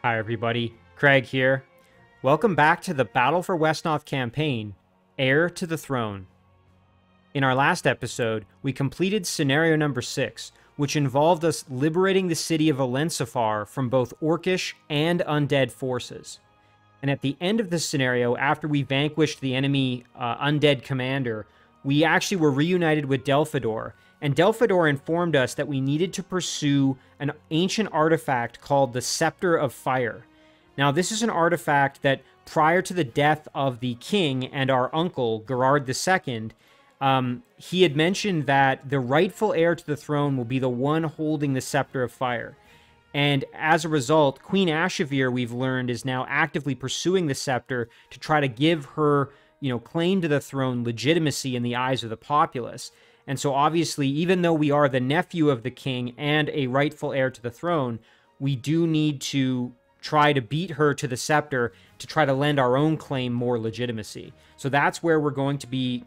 Hi everybody, Craig here. Welcome back to the Battle for Wesnoth campaign, Heir to the Throne. In our last episode, we completed scenario number 6, which involved us liberating the city of Elensefar from both Orcish and undead forces. And at the end of this scenario, after we vanquished the enemy undead commander, we actually were reunited with Delfador, and Delfador informed us that we needed to pursue an ancient artifact called the Sceptre of Fire. Now, this is an artifact that, prior to the death of the king and our uncle, Gerard II, he had mentioned that the rightful heir to the throne will be the one holding the Sceptre of Fire. And as a result, Queen Ashavir, we've learned, is now actively pursuing the scepter to try to give her, claim to the throne legitimacy in the eyes of the populace. And so obviously, even though we are the nephew of the king and a rightful heir to the throne, we do need to try to beat her to the scepter to try to lend our own claim more legitimacy. So that's where we're going to be,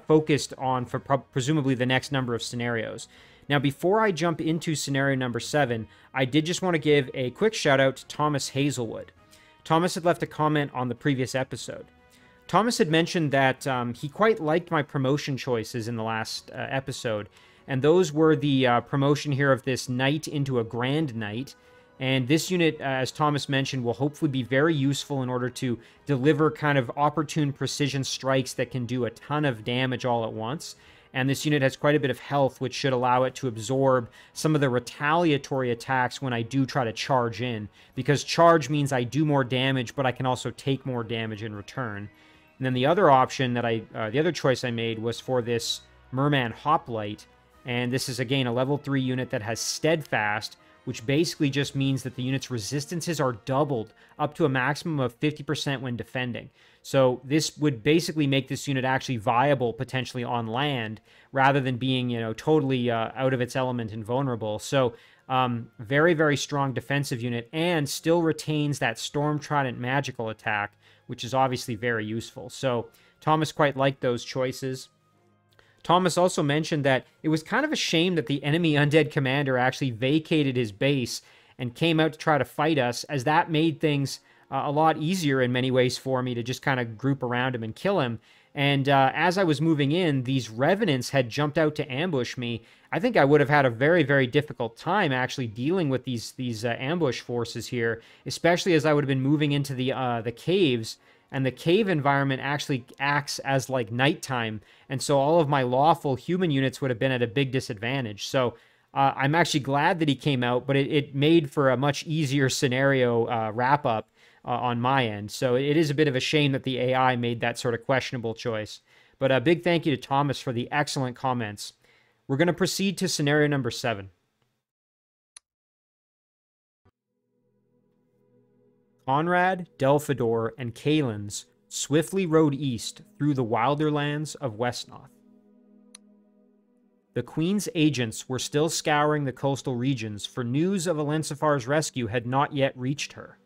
focused on for presumably the next number of scenarios. Now, before I jump into scenario number 7, I did just want to give a quick shout out to Thomas Hazelwood. Thomas had left a comment on the previous episode. Thomas had mentioned that he quite liked my promotion choices in the last episode, and those were the promotion here of this knight into a grand knight. And this unit, as Thomas mentioned, will hopefully be very useful in order to deliver kind of opportune precision strikes that can do a ton of damage all at once. And this unit has quite a bit of health, which should allow it to absorb some of the retaliatory attacks when I do try to charge in. Because charge means I do more damage, but I can also take more damage in return. And then the other option that the other choice I made was for this Merman Hoplite. And this is, again, a level 3 unit that has Steadfast, which basically just means that the unit's resistances are doubled up to a maximum of 50% when defending. So this would basically make this unit actually viable potentially on land rather than being, totally out of its element and vulnerable. So very, very strong defensive unit and still retains that Storm Trident magical attack, which is obviously very useful. So Thomas quite liked those choices. Thomas also mentioned that it was kind of a shame that the enemy undead commander actually vacated his base and came out to try to fight us, as that made things a lot easier in many ways for me to just kind of group around him and kill him. And as I was moving in, these revenants had jumped out to ambush me. I think I would have had a very, very difficult time actually dealing with these ambush forces here, especially as I would have been moving into the caves. And the cave environment actually acts as like nighttime, and so all of my lawful human units would have been at a big disadvantage. So I'm actually glad that he came out, but it made for a much easier scenario wrap-up on my end. So it is a bit of a shame that the AI made that sort of questionable choice. But a big thank you to Thomas for the excellent comments. We're going to proceed to scenario number 7. Konrad, Delfador, and Kalins swiftly rode east through the wilder lands of Wesnoth. The Queen's agents were still scouring the coastal regions, for news of Elensefar's rescue had not yet reached her.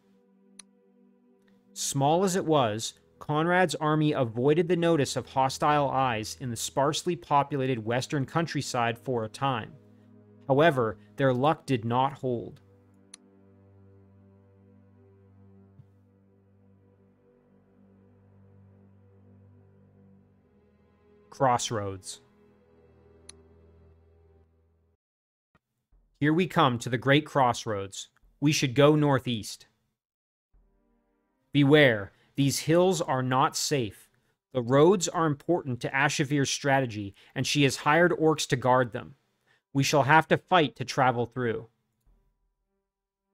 Small as it was, Konrad's army avoided the notice of hostile eyes in the sparsely populated western countryside for a time. However, their luck did not hold. Crossroads. Here we come to the great crossroads. We should go northeast. Beware, these hills are not safe. The roads are important to Ashavir's strategy, and she has hired orcs to guard them. We shall have to fight to travel through.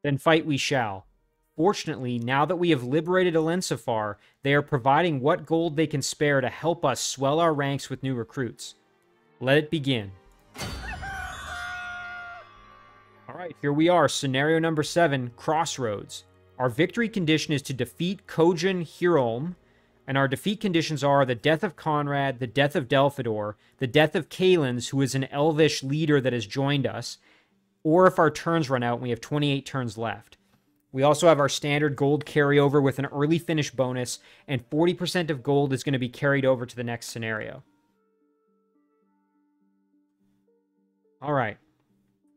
Then fight we shall. Fortunately, now that we have liberated Elensefar, they are providing what gold they can spare to help us swell our ranks with new recruits. Let it begin. Alright, here we are, scenario number 7, Crossroads. Our victory condition is to defeat Kojin Hirolm, and our defeat conditions are the death of Konrad, the death of Delfador, the death of Kalins, who is an elvish leader that has joined us, or if our turns run out and we have 28 turns left. We also have our standard gold carryover with an early finish bonus, and 40% of gold is going to be carried over to the next scenario. All right.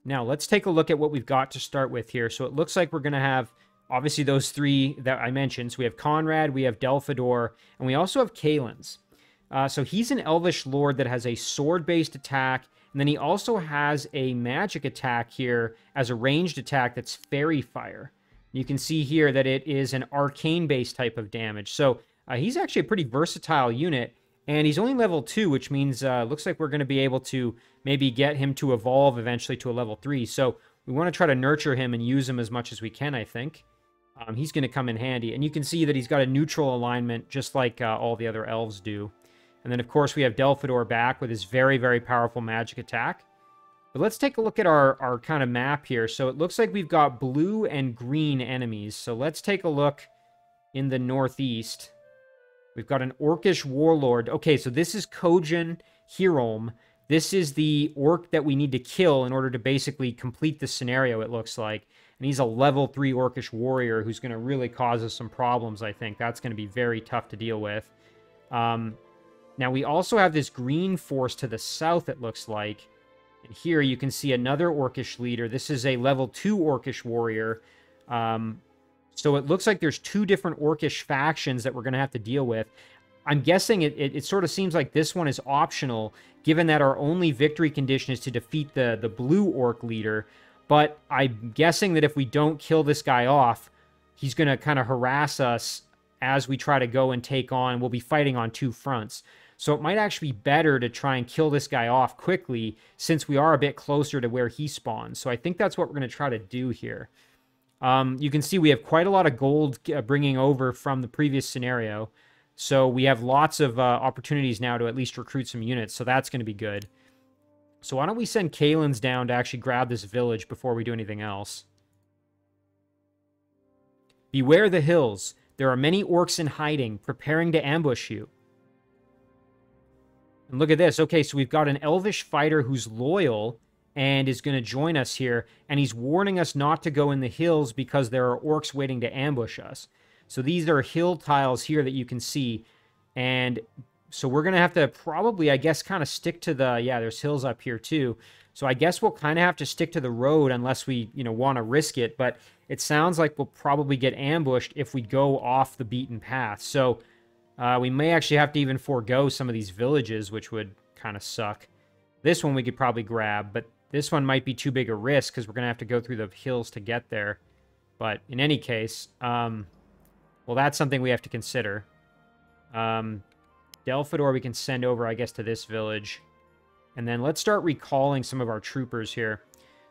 Now, let's take a look at what we've got to start with here. So it looks like we're going to have obviously those three that I mentioned. So we have Konrad, we have Delfador, and we also have Kalen's. So he's an Elvish Lord that has a sword-based attack, and then he also has a magic attack here as a ranged attack that's Fairy Fire. You can see here that it is an arcane-based type of damage. So he's actually a pretty versatile unit, and he's only level 2, which means looks like we're going to be able to maybe get him to evolve eventually to a level 3. So we want to try to nurture him and use him as much as we can, I think. He's going to come in handy. And you can see that he's got a neutral alignment, just like all the other elves do. And then, of course, we have Delfador back with his very, very powerful magic attack. But let's take a look at our kind of map here. So it looks like we've got blue and green enemies. So let's take a look in the northeast. We've got an Orcish Warlord. Okay, so this is Kojin Hirom. This is the orc that we need to kill in order to basically complete the scenario, it looks like. And he's a level 3 Orcish Warrior who's going to really cause us some problems, I think. That's going to be very tough to deal with. Now, we also have this green force to the south, it looks like. And here you can see another Orcish leader. This is a level 2 Orcish warrior. So it looks like there's 2 different Orcish factions that we're going to have to deal with. I'm guessing it sort of seems like this one is optional, given that our only victory condition is to defeat the blue Orc leader. But I'm guessing that if we don't kill this guy off, he's going to kind of harass us as we try to go and take on. We'll be fighting on 2 fronts. So it might actually be better to try and kill this guy off quickly, since we are a bit closer to where he spawns. So I think that's what we're going to try to do here. You can see we have quite a lot of gold bringing over from the previous scenario. So we have lots of opportunities now to at least recruit some units. So that's going to be good. So why don't we send Kalen's down to actually grab this village before we do anything else. Beware the hills. There are many orcs in hiding, preparing to ambush you. And look at this. Okay, so we've got an elvish fighter who's loyal and is going to join us here. And he's warning us not to go in the hills because there are orcs waiting to ambush us. So these are hill tiles here that you can see. And so we're going to have to probably, I guess, kind of stick to the... Yeah, there's hills up here too. So I guess we'll kind of have to stick to the road unless we, want to risk it. But it sounds like we'll probably get ambushed if we go off the beaten path. So... we may actually have to even forego some of these villages, which would kind of suck. This one we could probably grab, but this one might be too big a risk because we're going to have to go through the hills to get there. But in any case, well, that's something we have to consider. Delfador we can send over, I guess, to this village. And then let's start recalling some of our troopers here.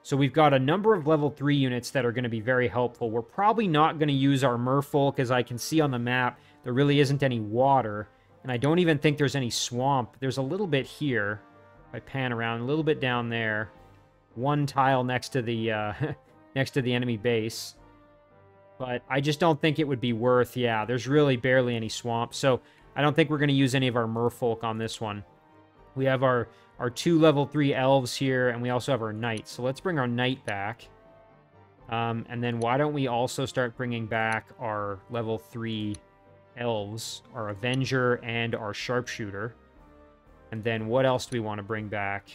So we've got a number of level 3 units that are going to be very helpful. We're probably not going to use our merfolk, as I can see on the map. There really isn't any water, and I don't even think there's any swamp. There's a little bit here. If I pan around, a little bit down there. 1 tile next to the next to the enemy base. But I just don't think it would be worth... Yeah, there's really barely any swamp, so I don't think we're going to use any of our merfolk on this one. We have our 2 level 3 elves here, and we also have our knight. So let's bring our knight back. And then why don't we also start bringing back our level 3 elves, our Avenger and our Sharpshooter. And then what else do we want to bring back?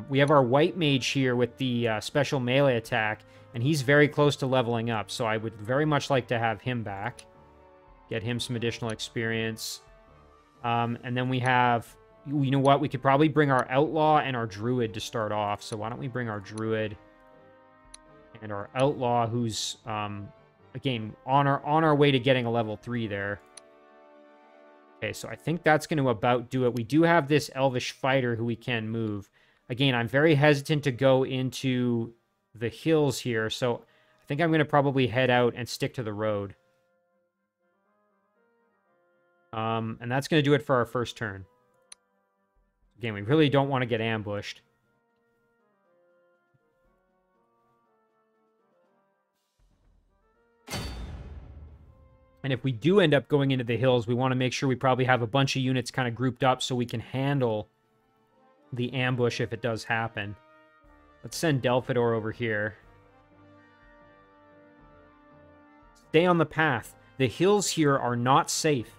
We have our White Mage here with the special melee attack, and he's very close to leveling up, so I would very much like to have him back. Get him some additional experience. And then we have... You know what? We could probably bring our Outlaw and our Druid to start off. So why don't we bring our Druid and our Outlaw, who's, again, on our way to getting a level 3 there. Okay, so I think that's going to about do it. We do have this Elvish Fighter who we can move. Again, I'm very hesitant to go into the hills here, so I think I'm going to probably head out and stick to the road. And that's going to do it for our first turn. Again, we really don't want to get ambushed. And if we do end up going into the hills, we want to make sure we probably have a bunch of units kind of grouped up so we can handle the ambush if it does happen. Let's send Delfador over here. Stay on the path. The hills here are not safe.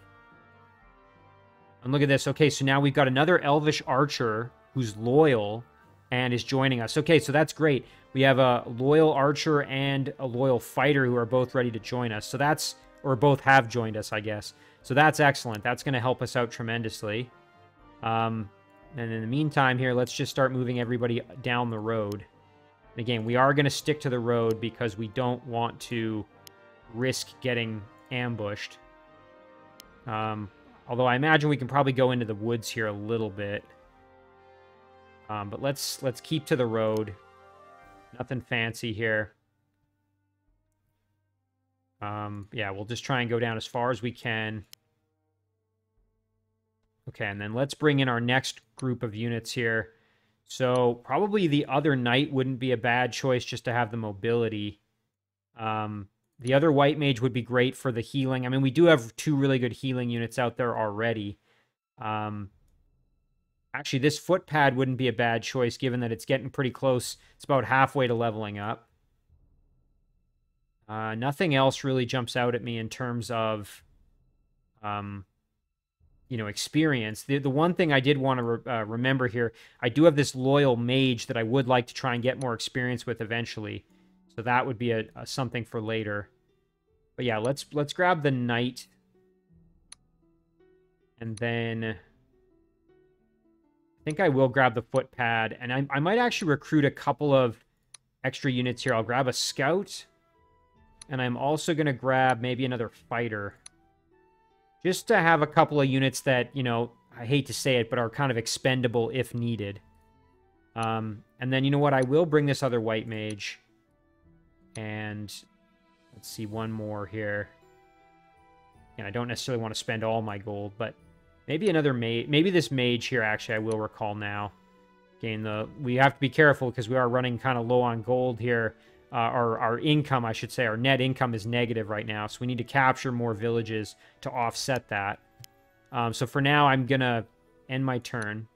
And look at this. Okay, so now we've got another Elvish Archer who's loyal. and is joining us. Okay, so that's great. We have a loyal archer and a loyal fighter who are both ready to join us. So that's, or both have joined us, I guess. So that's excellent. That's going to help us out tremendously. And in the meantime here, let's just start moving everybody down the road. And again, we are going to stick to the road because we don't want to risk getting ambushed. Although I imagine we can probably go into the woods here a little bit. But let's keep to the road. Nothing fancy here. Yeah, we'll just try and go down as far as we can. Okay, and then let's bring in our next group of units here. So probably the other knight wouldn't be a bad choice just to have the mobility. The other white mage would be great for the healing. I mean, we do have 2 really good healing units out there already. Actually, this footpad wouldn't be a bad choice given that it's getting pretty close. It's about halfway to leveling up. Nothing else really jumps out at me in terms of, you know, experience. The one thing I did want to remember here, I do have this loyal mage that I would like to try and get more experience with eventually. So that would be a something for later. But yeah, let's grab the knight. And then I think I will grab the footpad. And I might actually recruit a couple of extra units here. I'll grab a scout. And I'm also going to grab maybe another fighter. Just to have a couple of units that, you know, I hate to say it, but are kind of expendable if needed. And then, you know what? I will bring this other white mage. And let's see, one more here. And I don't necessarily want to spend all my gold, but maybe another mage. Maybe this mage here, actually, I will recall now. Again, we have to be careful because we are running kind of low on gold here. Our income, I should say, our net income is negative right now. So we need to capture more villages to offset that. So for now, I'm going to end my turn.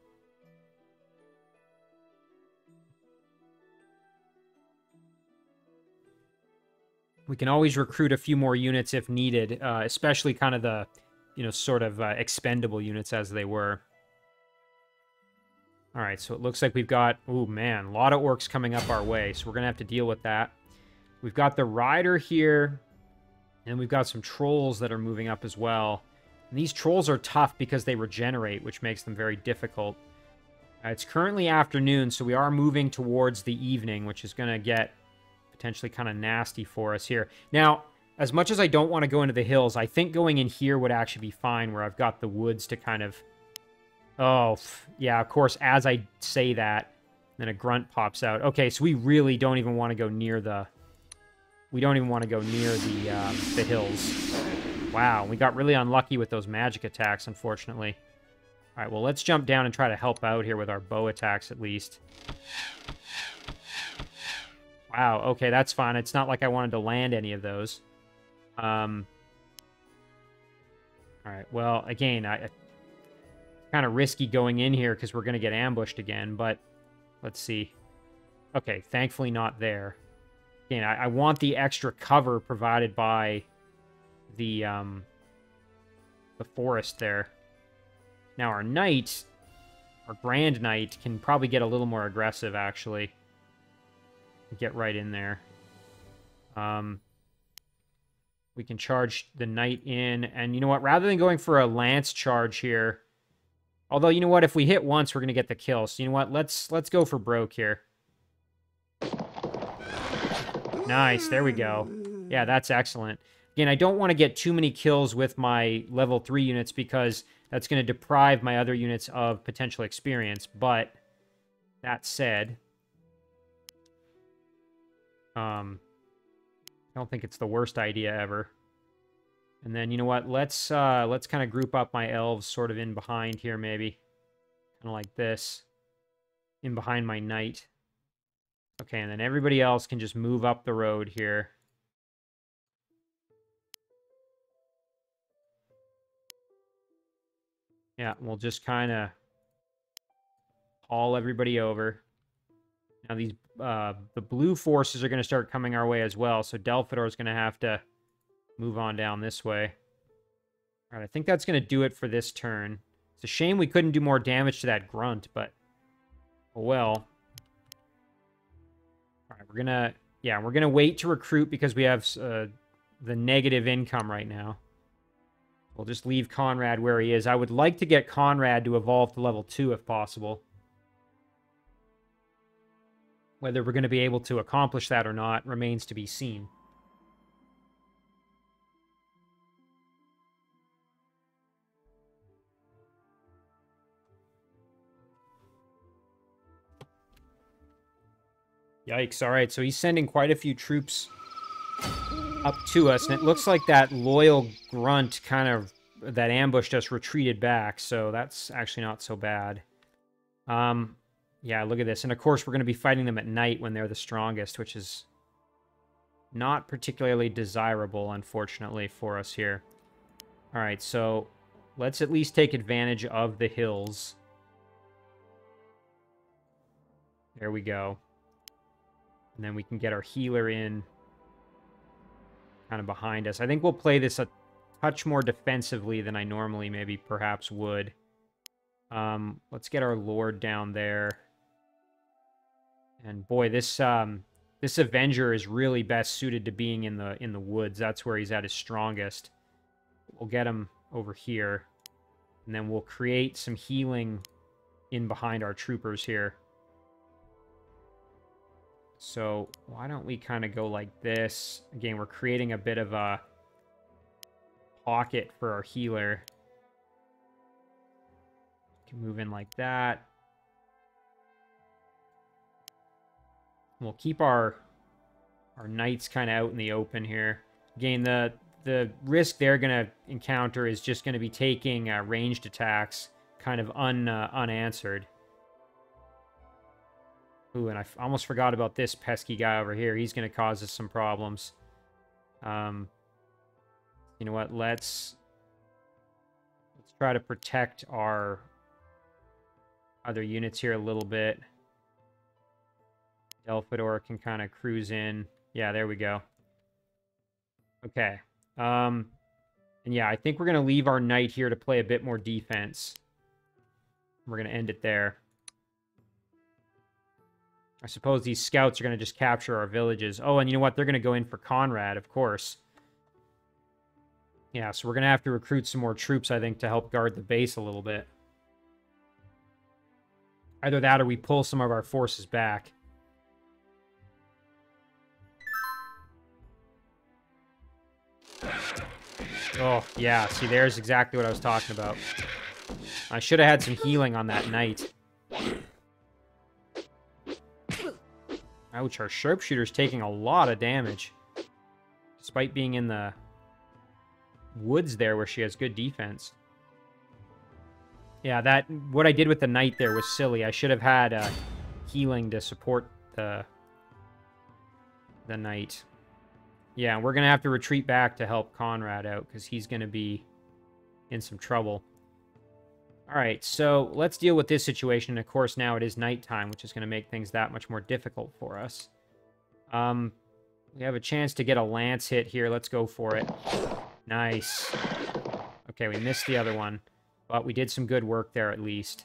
We can always recruit a few more units if needed, especially kind of the, you know, sort of expendable units as they were. All right, so it looks like we've got, oh man, a lot of orcs coming up our way, so we're going to have to deal with that. We've got the rider here, and we've got some trolls that are moving up as well. And these trolls are tough because they regenerate, which makes them very difficult. It's currently afternoon, so we are moving towards the evening, which is going to get potentially kind of nasty for us here. Now, as much as I don't want to go into the hills, I think going in here would actually be fine, where I've got the woods to kind of... Oh, yeah, of course, as I say that, then a grunt pops out. Okay, so we really don't even want to go near the... We don't even want to go near the hills. Wow, we got really unlucky with those magic attacks, unfortunately. All right, well, let's jump down and try to help out here with our bow attacks, at least. Wow, okay, that's fine. It's not like I wanted to land any of those. All right, well, again, kind of risky going in here because we're going to get ambushed again, but let's see. Okay, thankfully not there. Again, I want the extra cover provided by the forest there. Now our knight, our grand knight, can probably get a little more aggressive, actually. Get right in there. We can charge the knight in, and you know what? Rather than going for a lance charge here, although, you know what? If we hit once, we're going to get the kill. So, you know what? Let's go for broke here. Nice. There we go. Yeah, that's excellent. Again, I don't want to get too many kills with my level 3 units because that's going to deprive my other units of potential experience. But that said, I don't think it's the worst idea ever. And then, you know what? Let's kind of group up my elves sort of in behind here, maybe. Kind of like this. In behind my knight. Okay, and then everybody else can just move up the road here. Yeah, we'll just kind of haul everybody over. Now these the blue forces are going to start coming our way as well, so Delfador is going to have to move on down this way. All right, I think that's going to do it for this turn. It's a shame we couldn't do more damage to that grunt, but oh well. we're gonna wait to recruit because we have the negative income right now. We'll just leave Konrad where he is. I would like to get Konrad to evolve to level 2 if possible. Whether we're going to be able to accomplish that or not remains to be seen. Yikes. All right, so he's sending quite a few troops up to us, and it looks like that loyal grunt kind of that ambushed us retreated back, so that's actually not so bad. Yeah, look at this. And of course, we're going to be fighting them at night when they're the strongest, which is not particularly desirable, unfortunately, for us here. All right, so let's at least take advantage of the hills. There we go. And then we can get our healer in kind of behind us. I think we'll play this a touch more defensively than I normally maybe perhaps would. Let's get our Lord down there. And boy, this Avenger is really best suited to being in the woods. That's where he's at his strongest. We'll get him over here. And then we'll create some healing in behind our troopers here. So why don't we kind of go like this? Again, we're creating a bit of a pocket for our healer. Can move in like that. We'll keep our knights kind of out in the open here. Again, the risk they're going to encounter is just going to be taking ranged attacks kind of unanswered. Ooh, and I almost forgot about this pesky guy over here. He's going to cause us some problems. You know what? Let's try to protect our other units here a little bit. Delfador can kind of cruise in. Yeah, there we go. Okay. And yeah, I think we're going to leave our knight here to play a bit more defense. We're going to end it there. I suppose these scouts are going to just capture our villages. Oh, and you know what? They're going to go in for Konrad, of course. Yeah, so we're going to have to recruit some more troops, I think, to help guard the base a little bit. Either that or we pull some of our forces back. Oh, yeah. See, there's exactly what I was talking about. I should have had some healing on that knight. Ouch, our sharpshooter's taking a lot of damage. Despite being in the woods there where she has good defense. Yeah, what I did with the knight there was silly. I should have had healing to support the knight. Yeah, we're going to have to retreat back to help Konrad out because he's going to be in some trouble. All right, so let's deal with this situation. And of course, now it is nighttime, which is going to make things that much more difficult for us. We have a chance to get a lance hit here. Let's go for it. Nice. Okay, we missed the other one, but we did some good work there at least.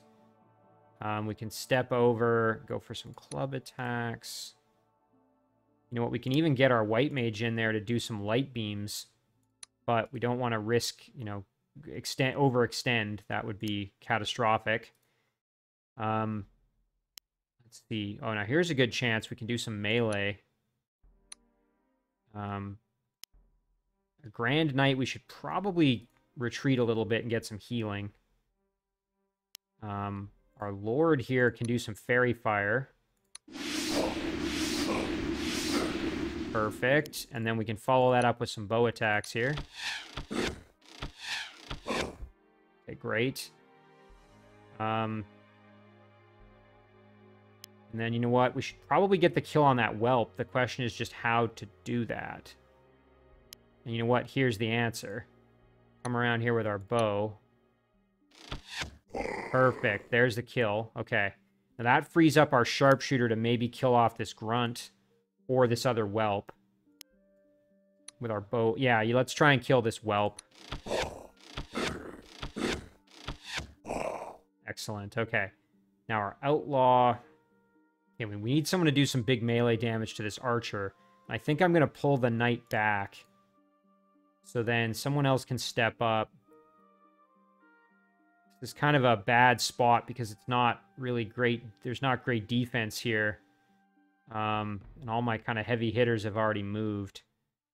We can step over, go for some club attacks. You know what, we can even get our white mage in there to do some light beams, but we don't want to risk, you know, overextend. That would be catastrophic. Let's see. Oh, now here's a good chance we can do some melee. A Grand Knight, we should probably retreat a little bit and get some healing. Our Lord here can do some fairy fire. Perfect. And then we can follow that up with some bow attacks here. Okay, great. And then, you know what? We should probably get the kill on that whelp. The question is just how to do that. And you know what? Here's the answer. Come around here with our bow. Perfect. There's the kill. Okay. Now that frees up our sharpshooter to maybe kill off this grunt or this other whelp with our bow. Yeah, let's try and kill this whelp. Excellent. Okay. Now our outlaw. Okay, we need someone to do some big melee damage to this archer. I think I'm going to pull the knight back. So then someone else can step up. This is kind of a bad spot because it's not really great. There's not great defense here. And all my kind of heavy hitters have already moved.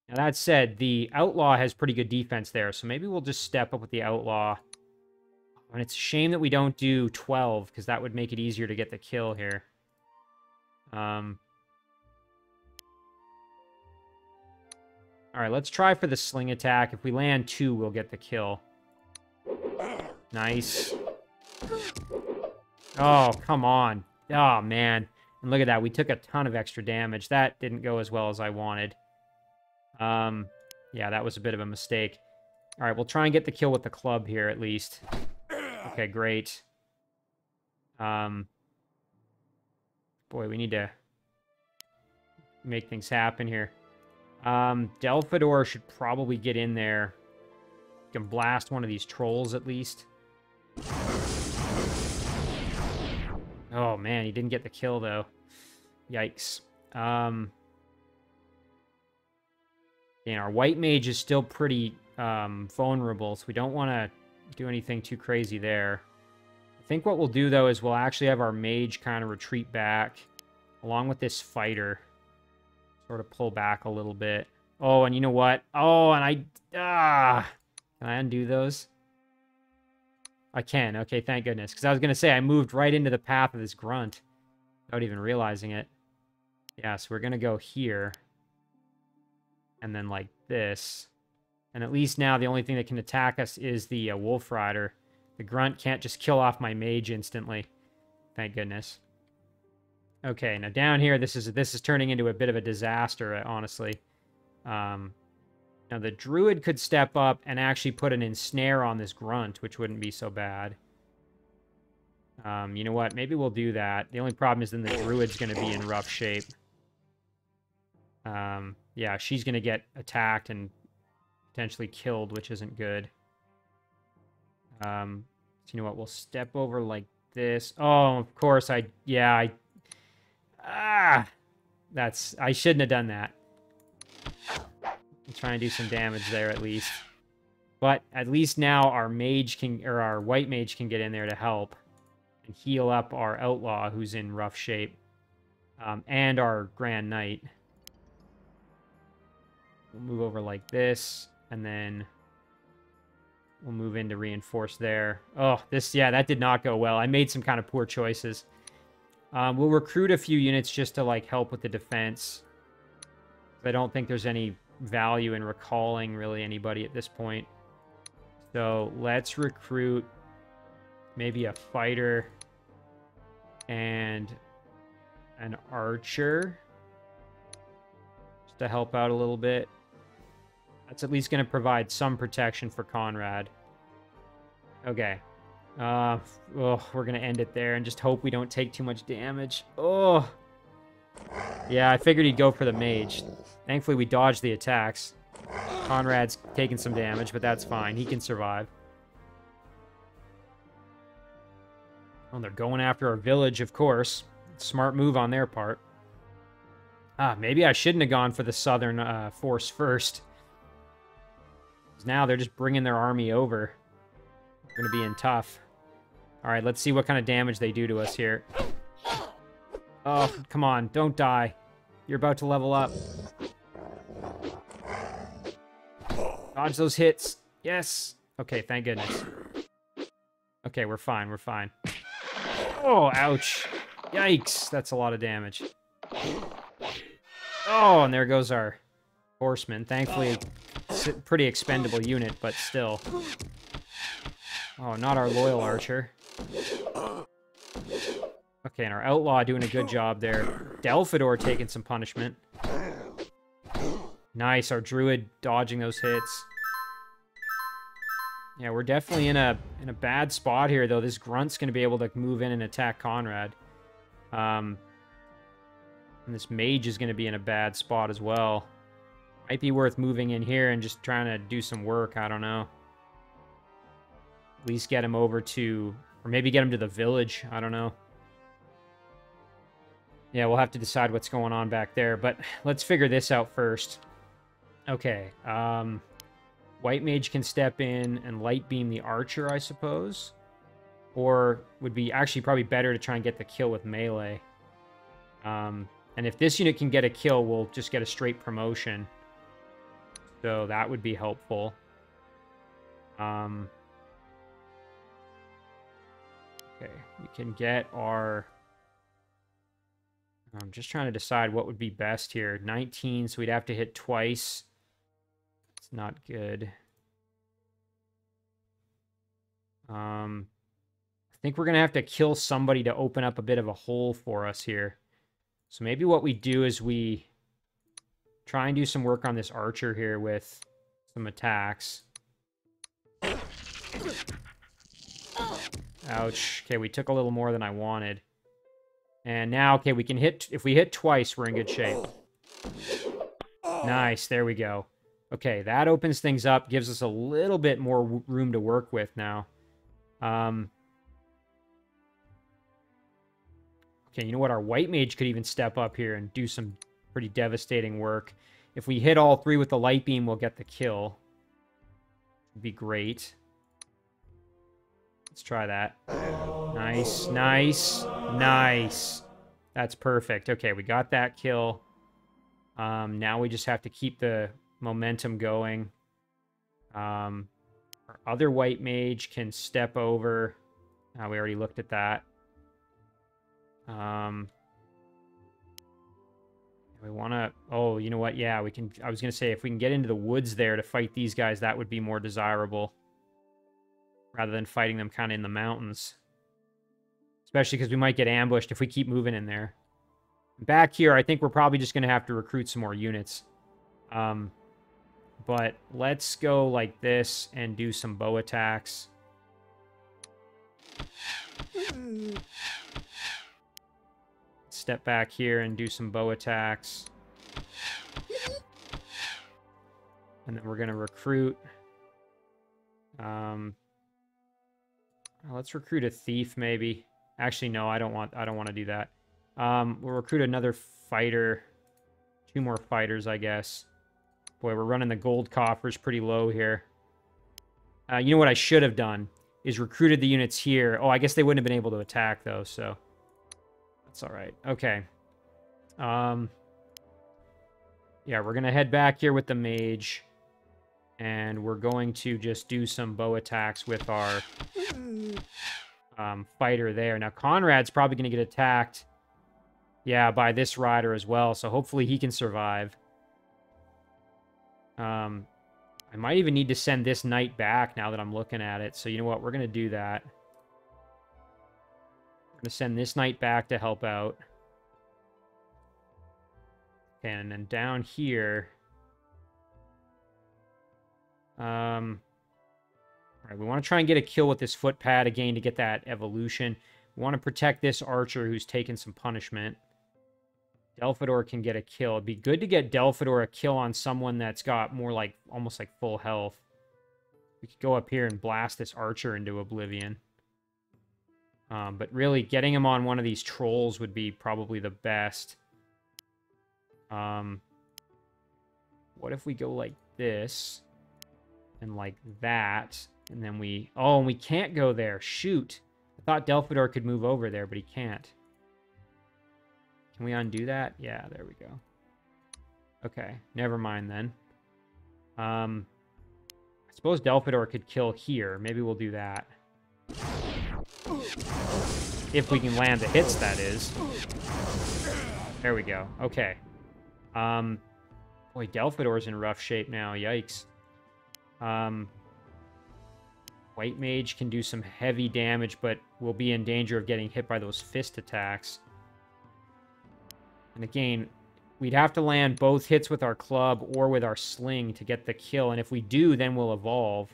Now, that said, the outlaw has pretty good defense there. So maybe we'll just step up with the outlaw. And it's a shame that we don't do 12, because that would make it easier to get the kill here. All right, let's try for the sling attack. If we land 2, we'll get the kill. Nice. Oh, come on. Oh, man. And look at that. We took a ton of extra damage. That didn't go as well as I wanted. Yeah, that was a bit of a mistake. All right, we'll try and get the kill with the club here, at least. Okay, great. Boy, we need to make things happen here. Delfador should probably get in there. We can blast one of these trolls, at least. Oh, man, he didn't get the kill, though. Yikes. And our white mage is still pretty vulnerable, so we don't want to do anything too crazy there. I think what we'll do, though, is we'll actually have our mage kind of retreat back, along with this fighter. Sort of pull back a little bit. Oh, and you know what? Oh, and can I undo those? I can. Okay, thank goodness. Because I was going to say, I moved right into the path of this grunt without even realizing it. Yeah, so we're going to go here. And then like this. And at least now the only thing that can attack us is the Wolf Rider. The grunt can't just kill off my mage instantly. Thank goodness. Okay, now down here, this is turning into a bit of a disaster, honestly. Now the druid could step up and actually put an ensnare on this grunt, which wouldn't be so bad. You know what? Maybe we'll do that. The only problem is then the druid's going to be in rough shape. Yeah, she's going to get attacked and potentially killed, which isn't good. So you know what? We'll step over like this. Oh, of course, I shouldn't have done that. I'm trying to do some damage there at least. But at least now our mage can, or our white mage can get in there to help and heal up our outlaw who's in rough shape. And our Grand Knight. We'll move over like this, and then we'll move in to reinforce there. Oh, that did not go well. I made some kind of poor choices. We'll recruit a few units just to, like, help with the defense. I don't think there's any value in recalling, really, anybody at this point. So, let's recruit maybe a fighter and an archer just to help out a little bit. That's at least going to provide some protection for Konrad. Okay. We're going to end it there and just hope we don't take too much damage. Oh. Yeah, I figured he'd go for the mage. Thankfully, we dodged the attacks. Konrad's taking some damage, but that's fine. He can survive. Oh, they're going after our village, of course. Smart move on their part. Maybe I shouldn't have gone for the southern force first. Now they're just bringing their army over. We're going to be in tough. All right, let's see what kind of damage they do to us here. Oh, come on. Don't die. You're about to level up. Dodge those hits. Yes. Okay, thank goodness. Okay, we're fine. We're fine. Oh, ouch. Yikes. That's a lot of damage. Oh, and there goes our horseman. Thankfully, it's a pretty expendable unit, but still. Oh, not our loyal archer. Okay, and our outlaw doing a good job there. Delfador taking some punishment. Nice, our druid dodging those hits. Yeah, we're definitely in a bad spot here, though. This grunt's going to be able to move in and attack Konrad. And this mage is going to be in a bad spot as well. Might be worth moving in here and just trying to do some work. I don't know. At least get him over to... Or maybe get him to the village. I don't know. Yeah, we'll have to decide what's going on back there, but let's figure this out first. Okay, White Mage can step in and light beam the archer, I suppose. Or would be actually probably better to try and get the kill with melee. And if this unit can get a kill, we'll just get a straight promotion. So that would be helpful. Okay, we can get our... I'm just trying to decide what would be best here. 19, so we'd have to hit twice. It's not good. I think we're going to have to kill somebody to open up a bit of a hole for us here. So maybe what we do is we try and do some work on this archer here with some attacks. Ouch. Okay, we took a little more than I wanted. And now, okay, we can hit... If we hit twice, we're in good shape. Nice, there we go. Okay, that opens things up, gives us a little bit more room to work with now. Okay, you know what? Our White Mage could even step up here and do some pretty devastating work. If we hit all three with the light beam, we'll get the kill. Would be great. Let's try that. Nice, nice, nice. That's perfect. Okay, we got that kill. Now we just have to keep the momentum going. Our other White Mage can step over. We already looked at that. We want to... Oh, you know what? Yeah, we can... I was going to say, if we can get into the woods there to fight these guys, that would be more desirable. Rather than fighting them kind of in the mountains. Especially because we might get ambushed if we keep moving in there. Back here, I think we're probably just going to have to recruit some more units. But let's go like this and do some bow attacks. Step back here and do some bow attacks. And then we're going to recruit... let's recruit a thief, maybe. Actually, no, I don't want to do that. We'll recruit another fighter. 2 more fighters, I guess. Boy, we're running the gold coffers pretty low here. You know what I should have done is recruited the units here. Oh, I guess they wouldn't have been able to attack, though, so... That's all right. Okay. Yeah, we're going to head back here with the mage. And we're going to just do some bow attacks with our fighter there. Now, Konrad's probably going to get attacked, yeah, by this rider as well. So hopefully he can survive. I might even need to send this knight back now that I'm looking at it. So you know what? We're going to do that. We're going to send this knight back to help out. Okay, and then down here... All right, we want to try and get a kill with this footpad again to get that evolution. We want to protect this archer who's taken some punishment. Delfador can get a kill. It'd be good to get Delfador a kill on someone that's got more like, almost like full health. We could go up here and blast this archer into oblivion. But really, getting him on one of these trolls would be probably the best. What if we go like this? And like that, and then we... Oh, and we can't go there. Shoot. I thought Delfador could move over there, but he can't. Can we undo that? Yeah, there we go. Okay, never mind then. I suppose Delfador could kill here. Maybe we'll do that. If we can land the hits, that is. There we go. Okay. Boy, Delfador's in rough shape now. Yikes. White Mage can do some heavy damage, but will be in danger of getting hit by those fist attacks. And again, we'd have to land both hits with our club or with our sling to get the kill, and if we do, then we'll evolve.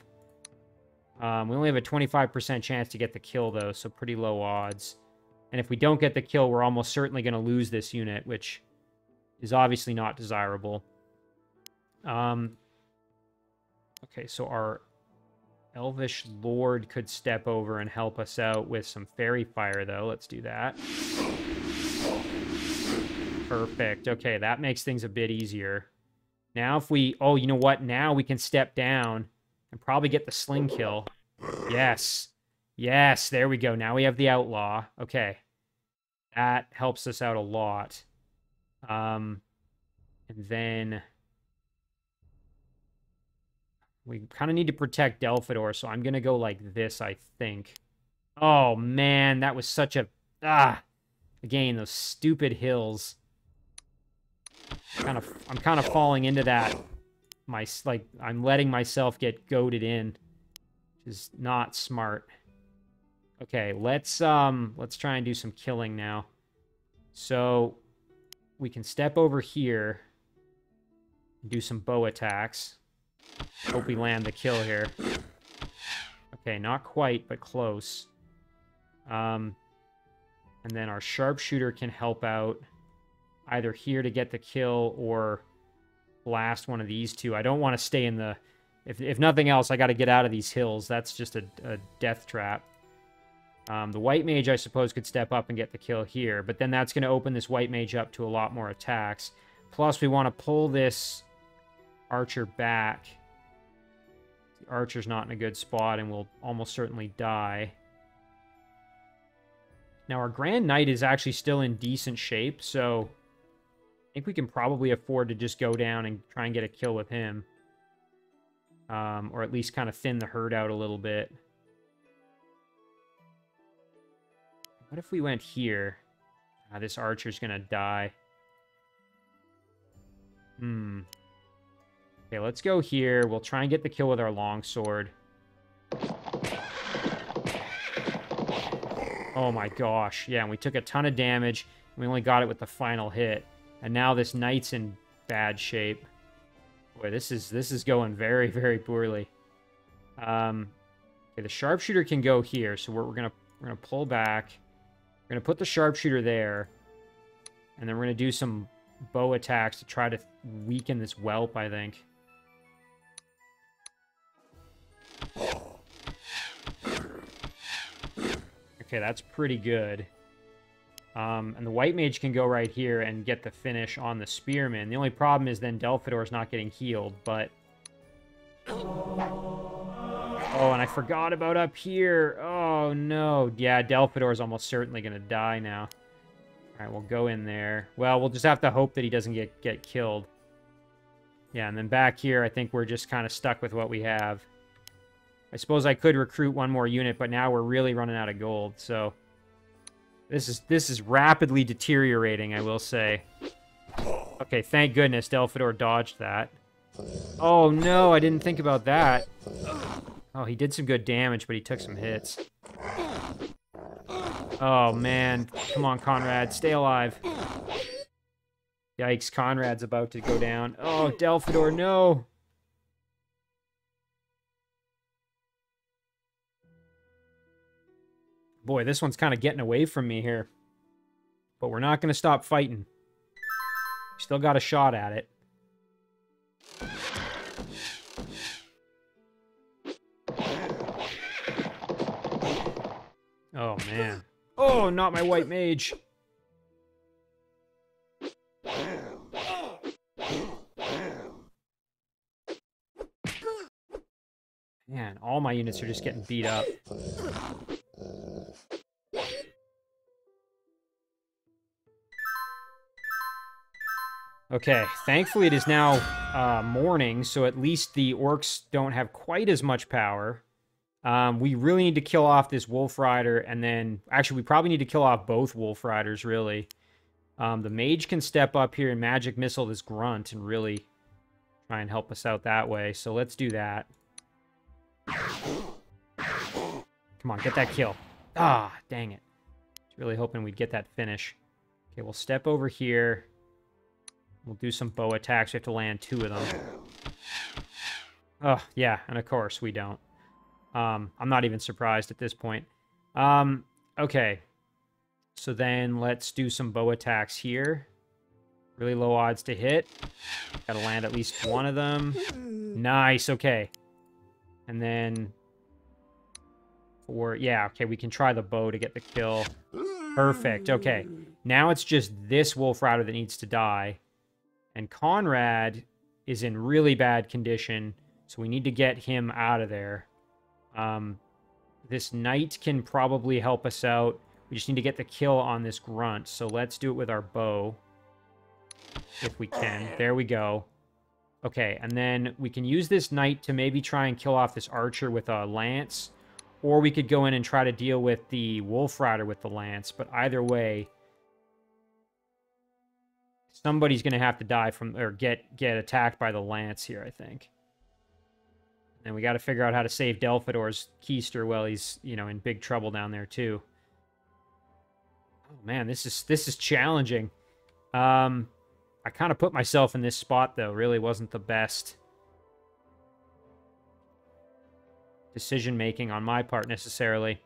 We only have a 25% chance to get the kill, though, so pretty low odds. And if we don't get the kill, we're almost certainly going to lose this unit, which is obviously not desirable. Okay, so our Elvish Lord could step over and help us out with some Fairy Fire, though. Let's do that. Perfect. Okay, that makes things a bit easier. Now if we... Oh, you know what? Now we can step down and probably get the sling kill. Yes. Yes, there we go. Now we have the outlaw. Okay. That helps us out a lot. And then... We kind of need to protect Delfador, so I'm going to go like this, I think. Oh, man, that was such a... Ah! Again, those stupid hills. I'm kind of falling into that. I'm letting myself get goaded in, which is not smart. Okay, let's try and do some killing now. So we can step over here, do some bow attacks. Hope we land the kill here. Okay, not quite, but close. And then our sharpshooter can help out either here to get the kill or blast one of these two. I don't want to stay in the... If nothing else, I got to get out of these hills. That's just a death trap. The white mage, I suppose, could step up and get the kill here, but then that's going to open this white mage up to a lot more attacks. Plus, we want to pull this archer back. The archer's not in a good spot and will almost certainly die. Now, our Grand Knight is actually still in decent shape, so I think we can probably afford to just go down and try and get a kill with him. Or at least kind of thin the herd out a little bit. What if we went here? This archer's gonna die. Okay, let's go here. We'll try and get the kill with our longsword. Oh my gosh. Yeah, and we took a ton of damage. We only got it with the final hit. And now this knight's in bad shape. Boy, this is going very, very poorly. Okay, the sharpshooter can go here, so we're gonna pull back. We're gonna put the sharpshooter there, and then we're gonna do some bow attacks to try to weaken this whelp, I think. Okay, that's pretty good. And the white mage can go right here and get the finish on the spearman. The only problem is then Delfador's not getting healed, but... Oh, and I forgot about up here. Oh, no. Yeah, Delfador's almost certainly going to die now. All right, we'll go in there. Well, we'll just have to hope that he doesn't get killed. Yeah, and then back here, I think we're just kind of stuck with what we have. I suppose I could recruit one more unit, but now we're really running out of gold, so... This is rapidly deteriorating, I will say. Okay, thank goodness Delfador dodged that. Oh no, I didn't think about that. Oh, he did some good damage, but he took some hits. Oh man, come on Konrad, stay alive. Yikes, Konrad's about to go down. Oh, Delfador, no! Boy, this one's kind of getting away from me here. But we're not going to stop fighting. Still got a shot at it. Oh, man. Oh, not my white mage. Man, all my units are just getting beat up. Okay, thankfully it is now morning, so at least the orcs don't have quite as much power. We really need to kill off this wolf rider, and then... Actually, we probably need to kill off both wolf riders, really. The mage can step up here and magic missile this grunt and really try and help us out that way, so let's do that. Come on, get that kill. Ah, dang it. I was really hoping we'd get that finish. Okay, we'll step over here. We'll do some bow attacks. We have to land 2 of them. Oh, yeah, and of course we don't. I'm not even surprised at this point. Okay. So then let's do some bow attacks here. Really low odds to hit. Gotta land at least one of them. Nice, okay. And then... yeah, okay, we can try the bow to get the kill. Perfect. Okay. Now it's just this Wolf Rider that needs to die. And Konrad is in really bad condition, so we need to get him out of there. This knight can probably help us out. We just need to get the kill on this grunt, so let's do it with our bow. If we can. There we go. Okay, and then we can use this knight to maybe try and kill off this archer with a lance. Or we could go in and try to deal with the Wolf Rider with the lance. But either way, somebody's going to have to die from, or get attacked by the lance here, I think. And we got to figure out how to save Delfador's keister while he's, you know, in big trouble down there too. Oh man, this is challenging. I kind of put myself in this spot though. Really wasn't the best decision making on my part necessarily.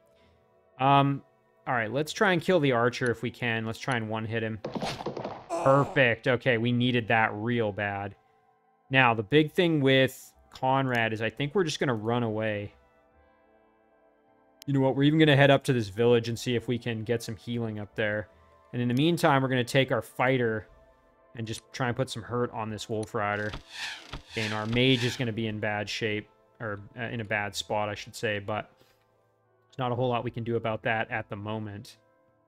All right, let's try and kill the archer if we can. Let's try and one-hit him. Perfect. Okay, we needed that real bad. Now, the big thing with Konrad is I think we're just going to run away. You know what? We're even going to head up to this village and see if we can get some healing up there. And in the meantime, we're going to take our fighter and just try and put some hurt on this Wolf Rider. And our mage is going to be in bad shape, or in a bad spot, I should say, but there's not a whole lot we can do about that at the moment.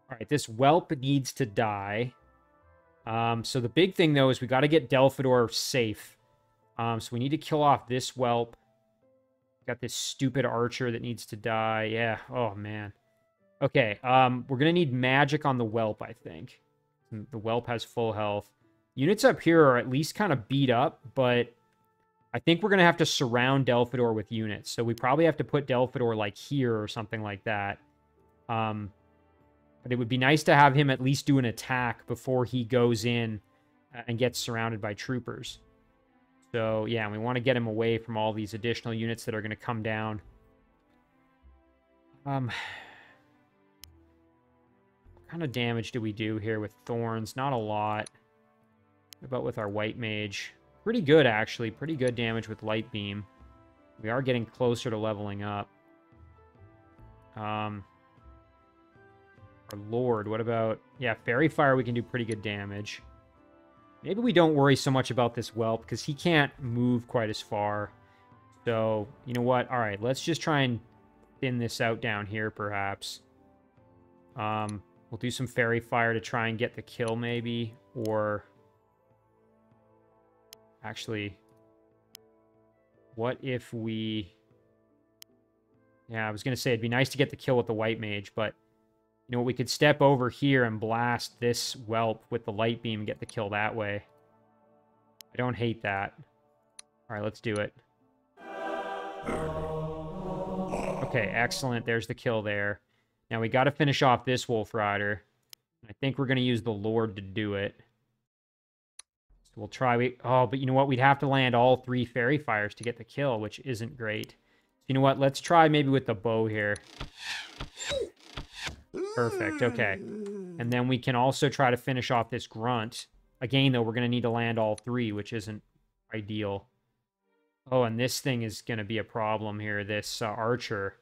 All right, this whelp needs to die. So the big thing, though, is we got to get Delfador safe. So we need to kill off this whelp. Got this stupid archer that needs to die. Yeah, oh, man. Okay, we're going to need magic on the whelp, I think. The whelp has full health. Units up here are at least kind of beat up, but I think we're going to have to surround Delfador with units. So we probably have to put Delfador, like, here or something like that. But it would be nice to have him at least do an attack before he goes in and gets surrounded by troopers. So, yeah, we want to get him away from all these additional units that are going to come down. What kind of damage do we do here with thorns? Not a lot. What about with our white mage? Pretty good, actually. Pretty good damage with light beam. We are getting closer to leveling up. Our lord, what about... Yeah, fairy fire we can do pretty good damage. Maybe we don't worry so much about this whelp, because he can't move quite as far. So, you know what? Alright, let's just try and thin this out down here, perhaps. We'll do some fairy fire to try and get the kill, maybe. Or... Actually... What if we... Yeah, I was going to say it'd be nice to get the kill with the white mage, but... You know, we could step over here and blast this whelp with the light beam and get the kill that way. I don't hate that. Alright, let's do it. Okay, excellent. There's the kill there. Now we got to finish off this Wolf Rider. I think we're going to use the Lord to do it. So we'll try... Oh, but you know what? We'd have to land all 3 fairy fires to get the kill, which isn't great. So you know what? Let's try maybe with the bow here. Perfect, okay. And then we can also try to finish off this grunt. Again, though, we're going to need to land all 3, which isn't ideal. Oh, and this thing is going to be a problem here, this archer.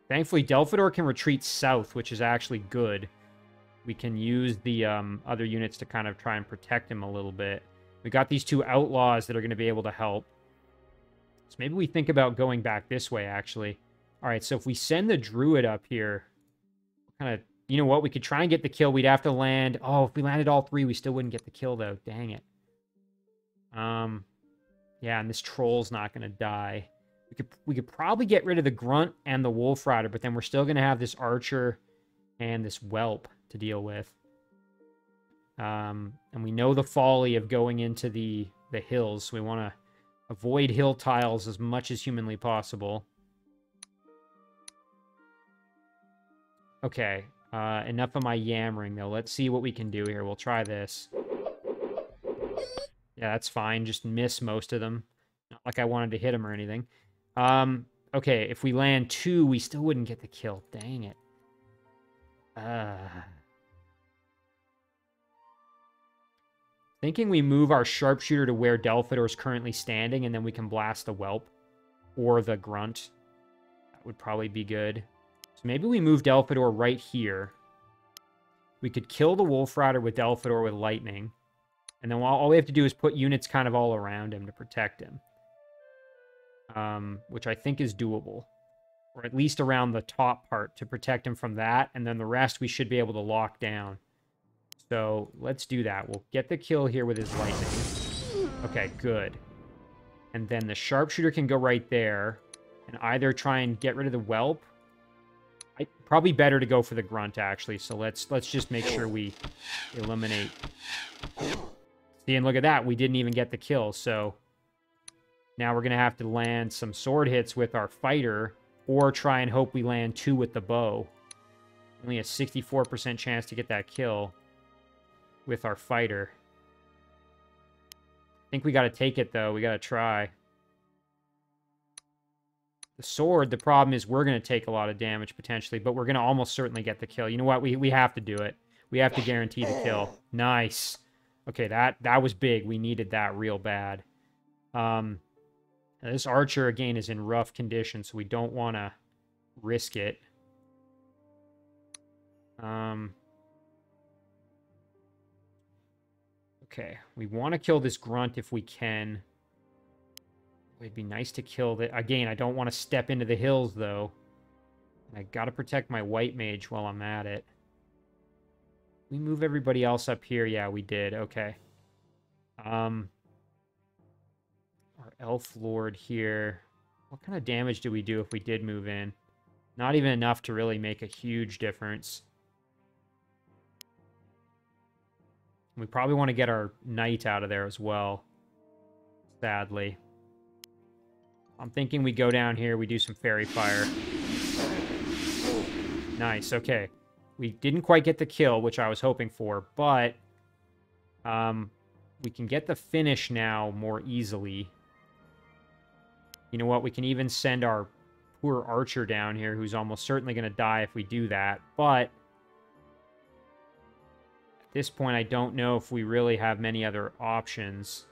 Thankfully, Delfador can retreat south, which is actually good. We can use the other units to kind of try and protect him a little bit. We got these 2 outlaws that are going to be able to help. So maybe we think about going back this way, actually. All right, so if we send the druid up here, kind of, you know what? We could try and get the kill. We'd have to land... Oh, if we landed all 3, we still wouldn't get the kill, though. Dang it. Yeah, and this troll's not going to die. We could probably get rid of the grunt and the wolf rider, but then we're still going to have this archer and this whelp to deal with. And we know the folly of going into the hills, so we want to avoid hill tiles as much as humanly possible. Okay, enough of my yammering, though. Let's see what we can do here. We'll try this. Yeah, that's fine. Just miss most of them. Not like I wanted to hit them or anything. Okay, if we land 2, we still wouldn't get the kill. Dang it. Thinking we move our sharpshooter to where Delfador is currently standing, and then we can blast the whelp or the grunt. would probably be good. So maybe we move Delfador right here. We could kill the Wolf Rider with Delfador with lightning. And then all we have to do is put units kind of all around him to protect him. Which I think is doable. Or at least around the top part to protect him from that. And then the rest we should be able to lock down. So let's do that. We'll get the kill here with his lightning. Okay, good. And then the sharpshooter can go right there. And either try and get rid of the whelp. Probably better to go for the grunt, actually. So let's just make sure we eliminate. See, and look at that. We didn't even get the kill. So now we're going to have to land some sword hits with our fighter. Or try and hope we land 2 with the bow. Only a 64% chance to get that kill with our fighter. I think we got to take it, though. We got to try. The sword, the problem is we're going to take a lot of damage, potentially. But we're going to almost certainly get the kill. You know what? We have to do it. We have to guarantee the kill. Nice. Okay, that was big. We needed that real bad. This archer, again, is in rough condition, so we don't want to risk it. Okay, we want to kill this grunt if we can. It'd be nice to kill the... Again, I don't want to step into the hills, though. And I got to protect my white mage while I'm at it. We move everybody else up here? Yeah, we did. Okay. Our elf lord here. What kind of damage do we do if we did move in? Not even enough to really make a huge difference. We probably want to get our knight out of there as well. Sadly. I'm thinking we go down here, we do some fairy fire. Nice, okay. We didn't quite get the kill, which I was hoping for, but we can get the finish now more easily. You know what? We can even send our poor archer down here, who's almost certainly going to die if we do that. But at this point, I don't know if we really have many other options.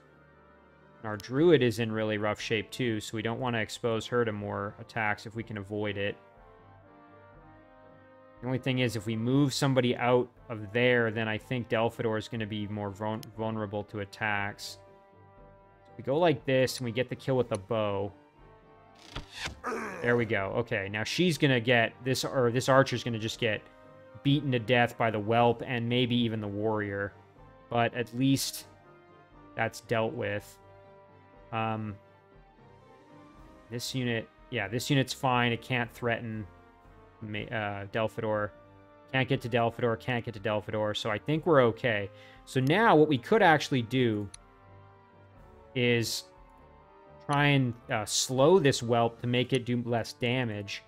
Our druid is in really rough shape too, so we don't want to expose her to more attacks if we can avoid it. The only thing is, if we move somebody out of there, then I think Delfador is going to be more vulnerable to attacks. So we go like this, and we get the kill with the bow. There we go. Okay, now she's going to get... This archer's going to just get beaten to death by the whelp and maybe even the warrior. But at least that's dealt with. This unit... Yeah, this unit's fine. It can't threaten... Delfador. Can't get to Delfador, can't get to Delfador, so I think we're okay. So now what we could actually do is try and slow this whelp to make it do less damage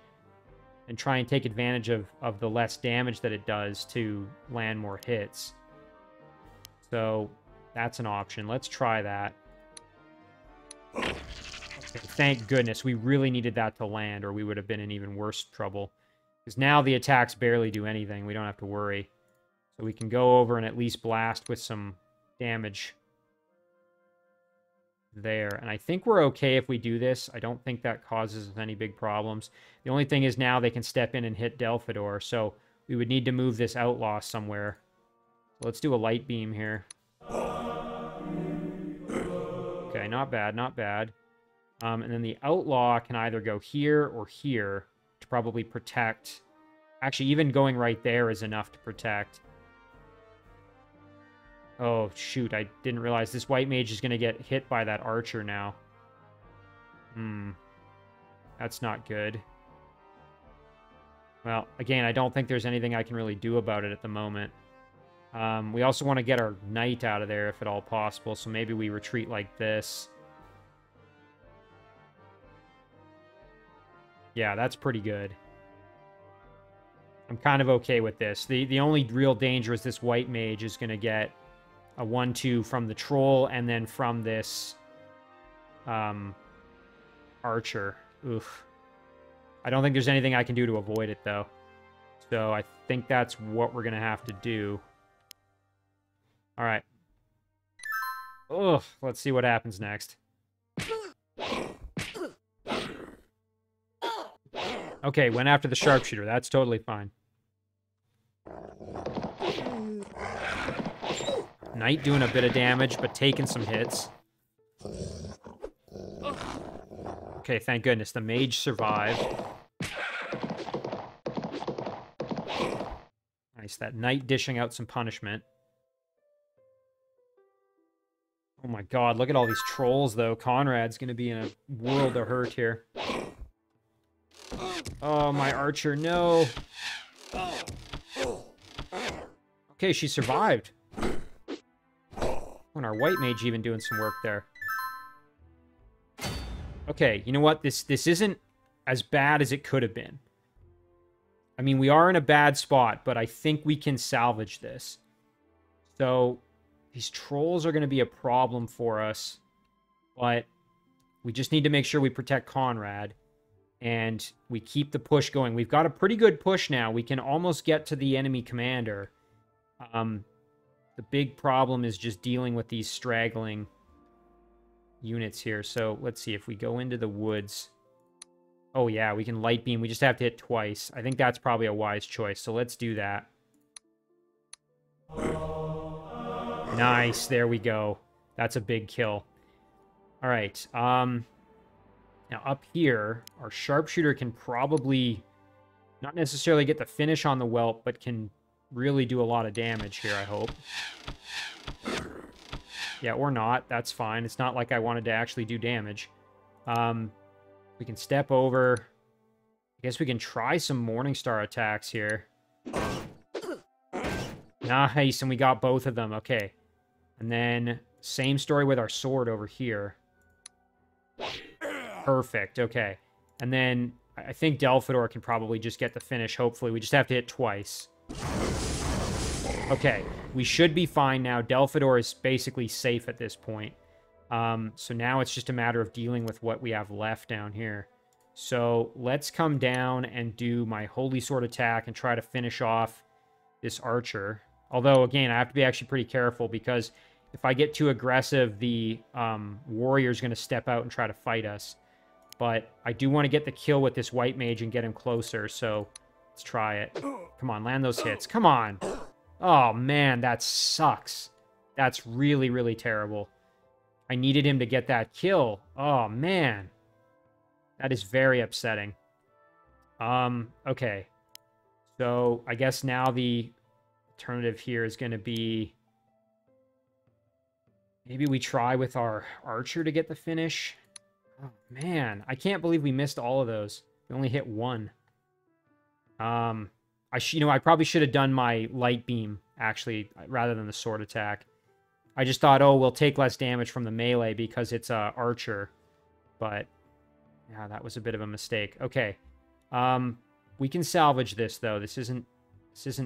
and try and take advantage of the less damage that it does to land more hits. So that's an option. Let's try that. Okay, thank goodness. We really needed that to land or we would have been in even worse trouble. Because now the attacks barely do anything. We don't have to worry. So we can go over and at least blast with some damage there. And I think we're okay if we do this. I don't think that causes any big problems. The only thing is now they can step in and hit Delfador. So we would need to move this outlaw somewhere. Let's do a light beam here. Okay, not bad, not bad. And then the outlaw can either go here or here. To probably protect. Actually, even going right there is enough to protect. Oh, shoot. I didn't realize this white mage is going to get hit by that archer now. That's not good. Well, again, I don't think there's anything I can really do about it at the moment. We also want to get our knight out of there if at all possible, so maybe we retreat like this. Yeah, that's pretty good. I'm kind of okay with this. The only real danger is this white mage is going to get a 1-2 from the troll and then from this archer. Oof. I don't think there's anything I can do to avoid it, though. So I think that's what we're going to have to do. All right. Ugh, let's see what happens next. Okay, went after the sharpshooter. That's totally fine. Knight doing a bit of damage, but taking some hits. Okay, thank goodness. The mage survived. Nice, that knight dishing out some punishment. Oh my god, look at all these trolls, though. Konrad's going to be in a world of hurt here. Oh, my archer, no. Okay, she survived. And our white mage even doing some work there. Okay, you know what? This isn't as bad as it could have been. I mean, we are in a bad spot, but I think we can salvage this. So, these trolls are going to be a problem for us. But we just need to make sure we protect Konrad. And we keep the push going. We've got a pretty good push now. We can almost get to the enemy commander. The big problem is just dealing with these straggling units here. So let's see if we go into the woods. Oh yeah, we can light beam. We just have to hit twice. I think that's probably a wise choice. So let's do that. Nice. There we go. That's a big kill. All right. Now up here, our sharpshooter can probably not necessarily get the finish on the whelp, but can really do a lot of damage here, I hope. Yeah, or not. That's fine. It's not like I wanted to actually do damage. We can step over. I guess we can try some Morningstar attacks here. Nice, and we got both of them. Okay. And then, same story with our sword over here. Perfect, okay. And then, I think Delfador can probably just get the finish, hopefully. We just have to hit twice. Okay, we should be fine now. Delfador is basically safe at this point. So now it's just a matter of dealing with what we have left down here. So let's come down and do my Holy Sword attack and try to finish off this archer. Although, again, I have to be actually pretty careful because if I get too aggressive, the warrior's going to step out and try to fight us. But I do want to get the kill with this white mage and get him closer, so let's try it. Come on, land those hits. Come on! Oh, man, that sucks. That's really, really terrible. I needed him to get that kill. Oh, man. That is very upsetting. Okay. So, I guess now the alternative here is going to be... maybe we try with our archer to get the finish. Oh, man. I can't believe we missed all of those. We only hit one. I probably should have done my light beam, actually, rather than the sword attack. I just thought, oh, we'll take less damage from the melee because it's archer. But, yeah, that was a bit of a mistake. Okay. We can salvage this, though. This isn't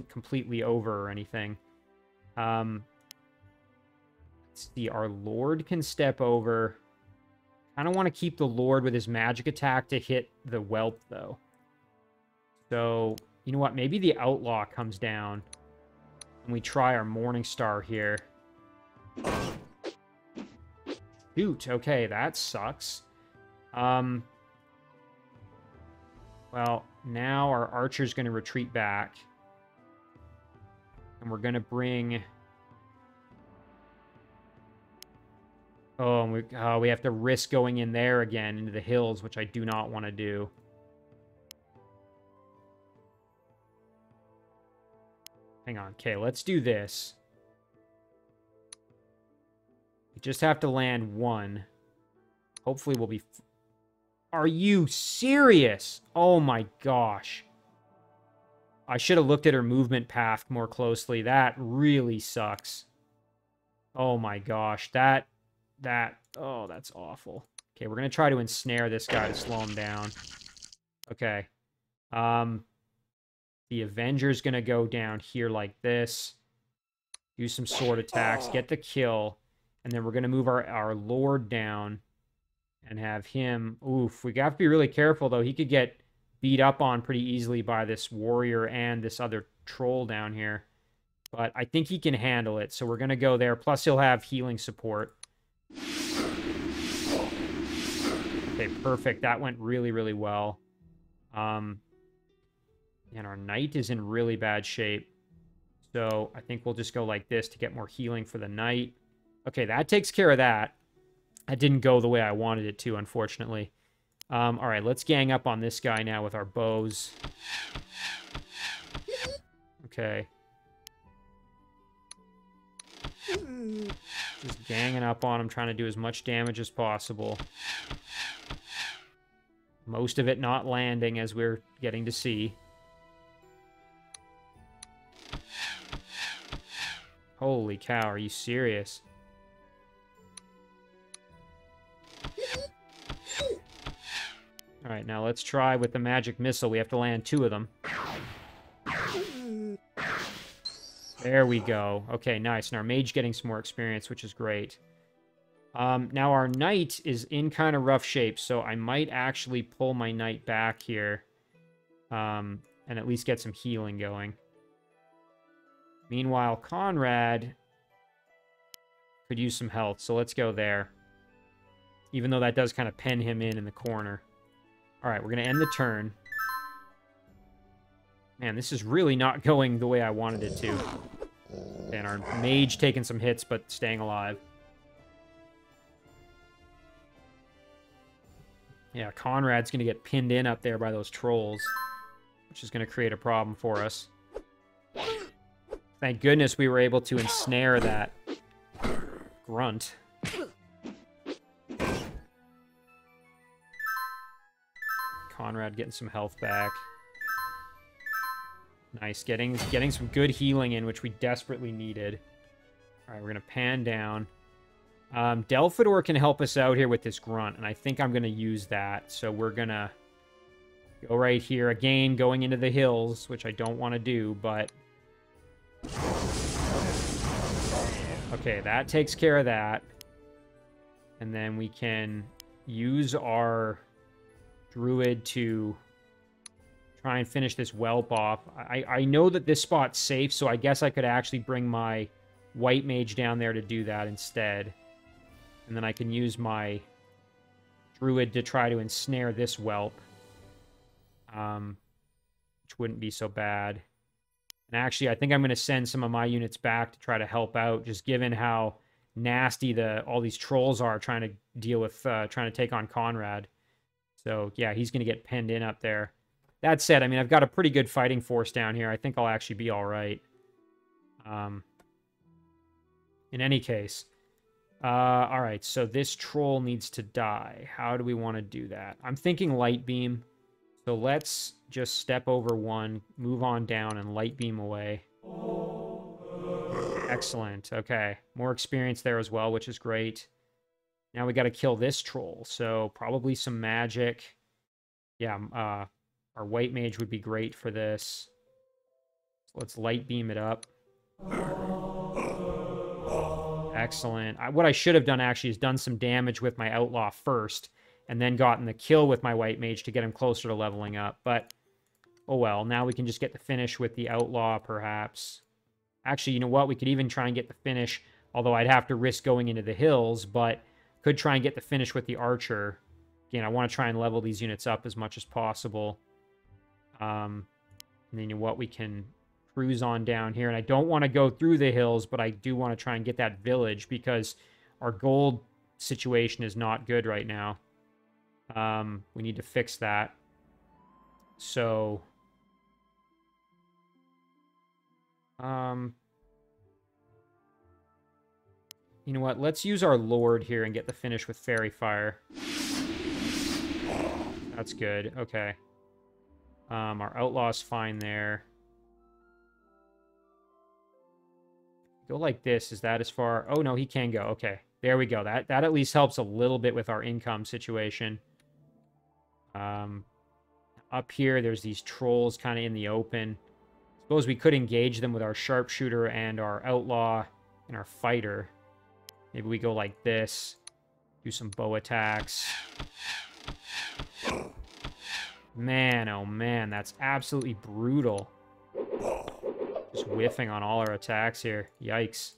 completely over or anything. Let's see. Our Lord can step over. I don't want to keep the Lord with his magic attack to hit the whelp, though. So, you know what? Maybe the Outlaw comes down. And we try our Morningstar here. Shoot, okay, that sucks. Well, now our archer's going to retreat back. And we're going to bring... oh, we have to risk going in there again, into the hills, which I do not want to do. Hang on. Okay, let's do this. We just have to land one. Hopefully we'll be... Are you serious? Oh my gosh. I should have looked at her movement path more closely. That really sucks. Oh my gosh. Oh, that's awful. Okay, we're going to try to ensnare this guy to slow him down. Okay. The Avenger's going to go down here like this. Do some sword attacks. Get the kill. And then we're going to move our Lord down. And have him... Oof, we have to be really careful, though. He could get beat up on pretty easily by this warrior and this other troll down here. But I think he can handle it, so we're going to go there. Plus, he'll have healing support. Okay, perfect. That went really, really well. And our knight is in really bad shape. So I think we'll just go like this to get more healing for the knight. Okay, that takes care of that. That didn't go the way I wanted it to, unfortunately. All right, let's gang up on this guy now with our bows. Okay. Just ganging up on him, trying to do as much damage as possible. Most of it not landing, as we're getting to see. Holy cow, are you serious? Alright, now let's try with the magic missile. We have to land 2 of them. There we go. Okay, nice. And our mage getting some more experience, which is great. Now our knight is in kind of rough shape, so I might actually pull my knight back here. And at least get some healing going. Meanwhile, Konrad could use some health, so let's go there. Even though that does kind of pen him in the corner. Alright, we're going to end the turn. Man, this is really not going the way I wanted it to. And our mage taking some hits, but staying alive. Yeah, Konrad's going to get pinned in up there by those trolls, which is going to create a problem for us. Thank goodness we were able to ensnare that grunt. Konrad getting some health back. Nice, getting some good healing in, which we desperately needed. All right, we're going to pan down. Delfador can help us out here with this grunt, and I think I'm going to use that. So we're going to go right here. Again, going into the hills, which I don't want to do, but... Okay, that takes care of that. And then we can use our druid to try and finish this whelp off. I know that this spot's safe, so I guess I could actually bring my white mage down there to do that instead. And then I can use my druid to try to ensnare this whelp. Which wouldn't be so bad. And actually, I think I'm going to send some of my units back to try to help out, just given how nasty all these trolls are trying to deal with, trying to take on Konrad. So, yeah, he's going to get penned in up there. That said, I mean, I've got a pretty good fighting force down here. I think I'll actually be all right. In any case. All right, so this troll needs to die. How do we want to do that? I'm thinking light beam. So let's just step over one, move on down, and light beam away. Excellent. Okay. More experience there as well, which is great. Now we got to kill this troll. So probably some magic. Yeah, our white mage would be great for this. So let's light beam it up. Excellent. What I should have done, actually, is done some damage with my outlaw first, and then gotten the kill with my white mage to get him closer to leveling up. But, oh well, now we can just get the finish with the outlaw, perhaps. Actually, you know what? We could even try and get the finish, although I'd have to risk going into the hills, but could try and get the finish with the archer. Again, I want to try and level these units up as much as possible. And then, you know what? We can cruise on down here. And I don't want to go through the hills, but I do want to try and get that village, because our gold situation is not good right now. We need to fix that. So, you know what? Let's use our Lord here and get the finish with Fairy Fire. That's good. Okay. Our Outlaw's fine there. Go like this. Is that as far? Oh, no, he can go. Okay. There we go. That at least helps a little bit with our income situation. Up here, there's these trolls kind of in the open. Suppose we could engage them with our sharpshooter and our outlaw and our fighter. Maybe we go like this. Do some bow attacks. Man, oh man, that's absolutely brutal. Just whiffing on all our attacks here. Yikes.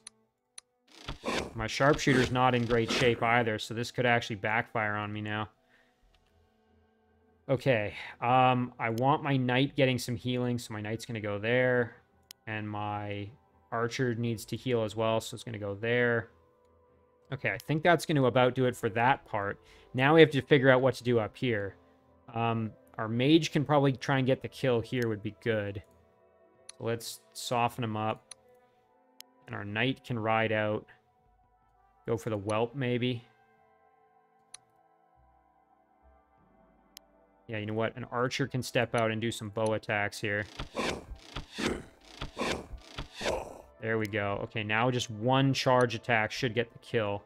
My sharpshooter's not in great shape either, so this could actually backfire on me now. Okay, I want my knight getting some healing, so my knight's going to go there. And my archer needs to heal as well, so it's going to go there. Okay, I think that's going to about do it for that part. Now we have to figure out what to do up here. Our mage can probably try and get the kill here would be good. So let's soften him up. And our knight can ride out. Go for the whelp, maybe. Yeah, you know what? An archer can step out and do some bow attacks here. There we go. Okay, now just one charge attack should get the kill.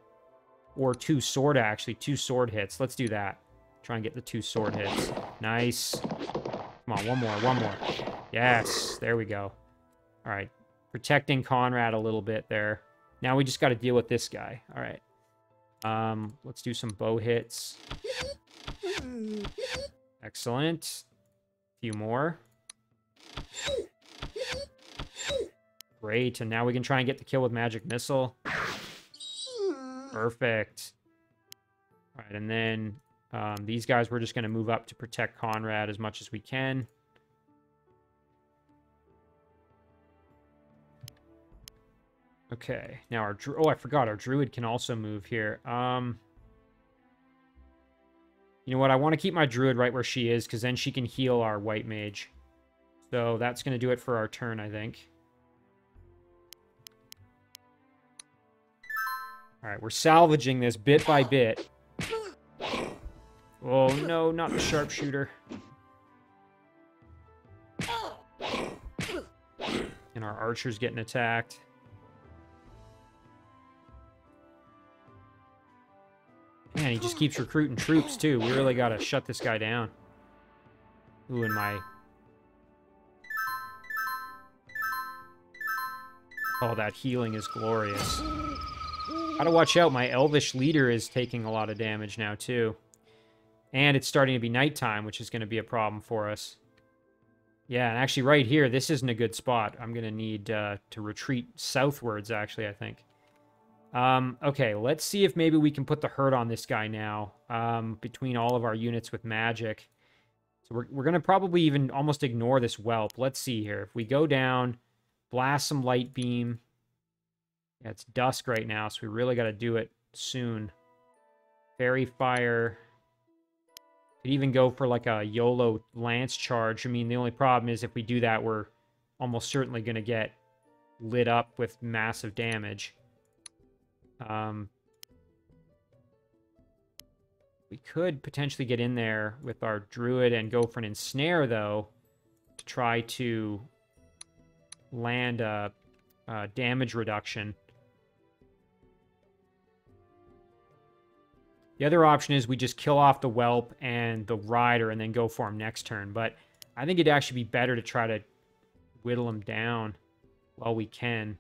Or two sword, actually. Two sword hits. Let's do that. Try and get the two sword hits. Nice. Come on, one more, one more. Yes, there we go. All right. Protecting Konrad a little bit there. Now we just got to deal with this guy. All right. Let's do some bow hits. Excellent. A few more. Great, and now we can try and get the kill with magic missile. Perfect. All right, and then these guys we're just going to move up to protect Konrad as much as we can. Okay, now our... Oh, I forgot, our druid can also move here. You know what? I want to keep my druid right where she is, because then she can heal our white mage. So that's going to do it for our turn, I think. Alright, we're salvaging this bit by bit. Oh, no, not the sharpshooter. And our archer's getting attacked. Man, he just keeps recruiting troops, too. We really gotta shut this guy down. Ooh, and my... Oh, that healing is glorious. Gotta watch out. My elvish leader is taking a lot of damage now, too. And it's starting to be nighttime, which is going to be a problem for us. Yeah, and actually right here, this isn't a good spot. I'm going to need to retreat southwards, actually, I think. Okay, let's see if maybe we can put the hurt on this guy now, between all of our units with magic. So we're going to probably even almost ignore this whelp. Let's see here. If we go down, blast some light beam. Yeah, it's dusk right now, so we really got to do it soon. Fairy fire. Could even go for like a YOLO lance charge. I mean, the only problem is if we do that, we're almost certainly going to get lit up with massive damage. We could potentially get in there with our druid and go for an ensnare, though, to try to land a damage reduction. The other option is we just kill off the whelp and the rider and then go for him next turn. But I think it'd actually be better to try to whittle him down while we can.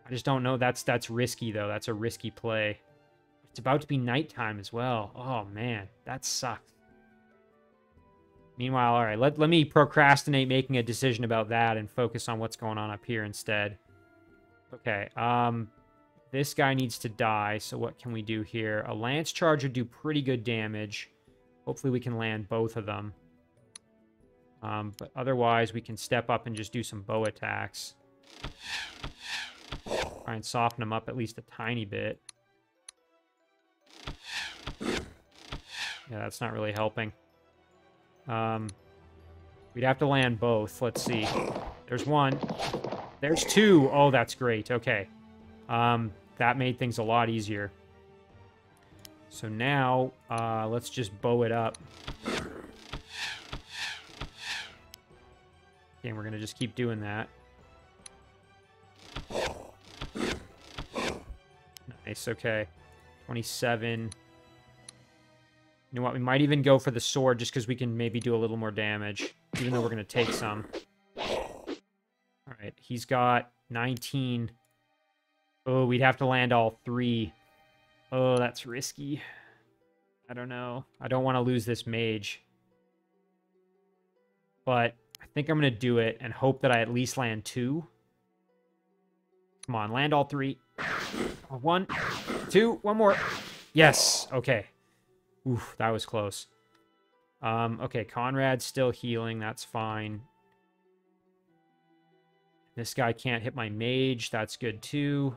I just don't know. That's risky, though. That's a risky play. It's about to be nighttime as well. Oh, man. That sucks. Meanwhile, all right, let me procrastinate making a decision about that and focus on what's going on up here instead. Okay, this guy needs to die, so what can we do here? A lance charge would do pretty good damage. Hopefully we can land both of them. But otherwise, we can step up and just do some bow attacks. Try and soften them up at least a tiny bit. Yeah, that's not really helping. We'd have to land both. Let's see. There's one. There's two. Oh, that's great. Okay. That made things a lot easier. So now, let's just bow it up. Okay, we're going to just keep doing that. Nice, okay. 27. You know what? We might even go for the sword just because we can maybe do a little more damage, even though we're going to take some. All right, he's got 19. Oh, we'd have to land all three. Oh, that's risky. I don't know. I don't want to lose this mage. But I think I'm going to do it and hope that I at least land two. Come on, land all three. 1, 2, one more. Yes, okay. Oof, that was close. Okay, Konrad's still healing. That's fine. This guy can't hit my mage. That's good, too.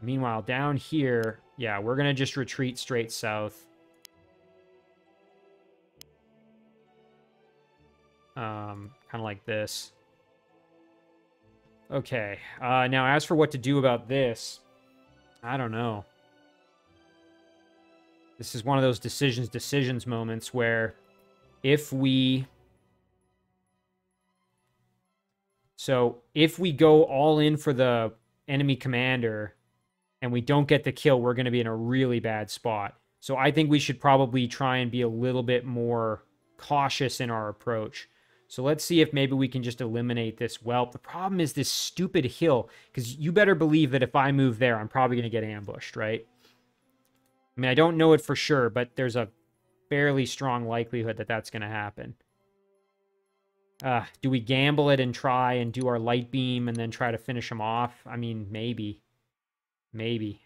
Meanwhile, down here, yeah, we're going to just retreat straight south. Kind of like this. Okay. Now, as for what to do about this, I don't know. This is one of those decisions moments where if we... So, if we go all in for the enemy commander and we don't get the kill, we're going to be in a really bad spot. So, I think we should probably try and be a little bit more cautious in our approach. So, let's see if maybe we can just eliminate this whelp. The problem is this stupid hill, because you better believe that if I move there, I'm probably going to get ambushed, right? I mean, I don't know it for sure, but there's a fairly strong likelihood that that's going to happen. Do we gamble it and try and do our light beam and then try to finish him off? I mean, maybe. Maybe.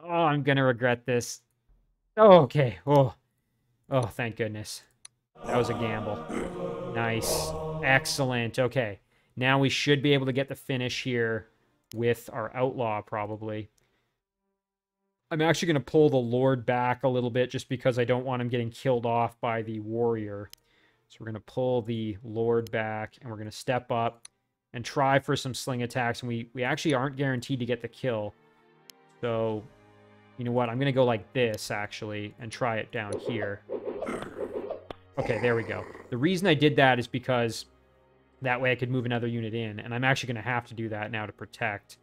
Oh, I'm going to regret this. Oh, okay. Oh, thank goodness. That was a gamble. Nice. Excellent. Okay. Now we should be able to get the finish here with our outlaw, probably. I'm actually going to pull the Lord back a little bit just because I don't want him getting killed off by the warrior. So we're going to pull the Lord back, and we're going to step up and try for some sling attacks. And we actually aren't guaranteed to get the kill. So, you know what? I'm going to go like this, actually, and try it down here. Okay, there we go. The reason I did that is because that way I could move another unit in, and I'm actually going to have to do that now to protect.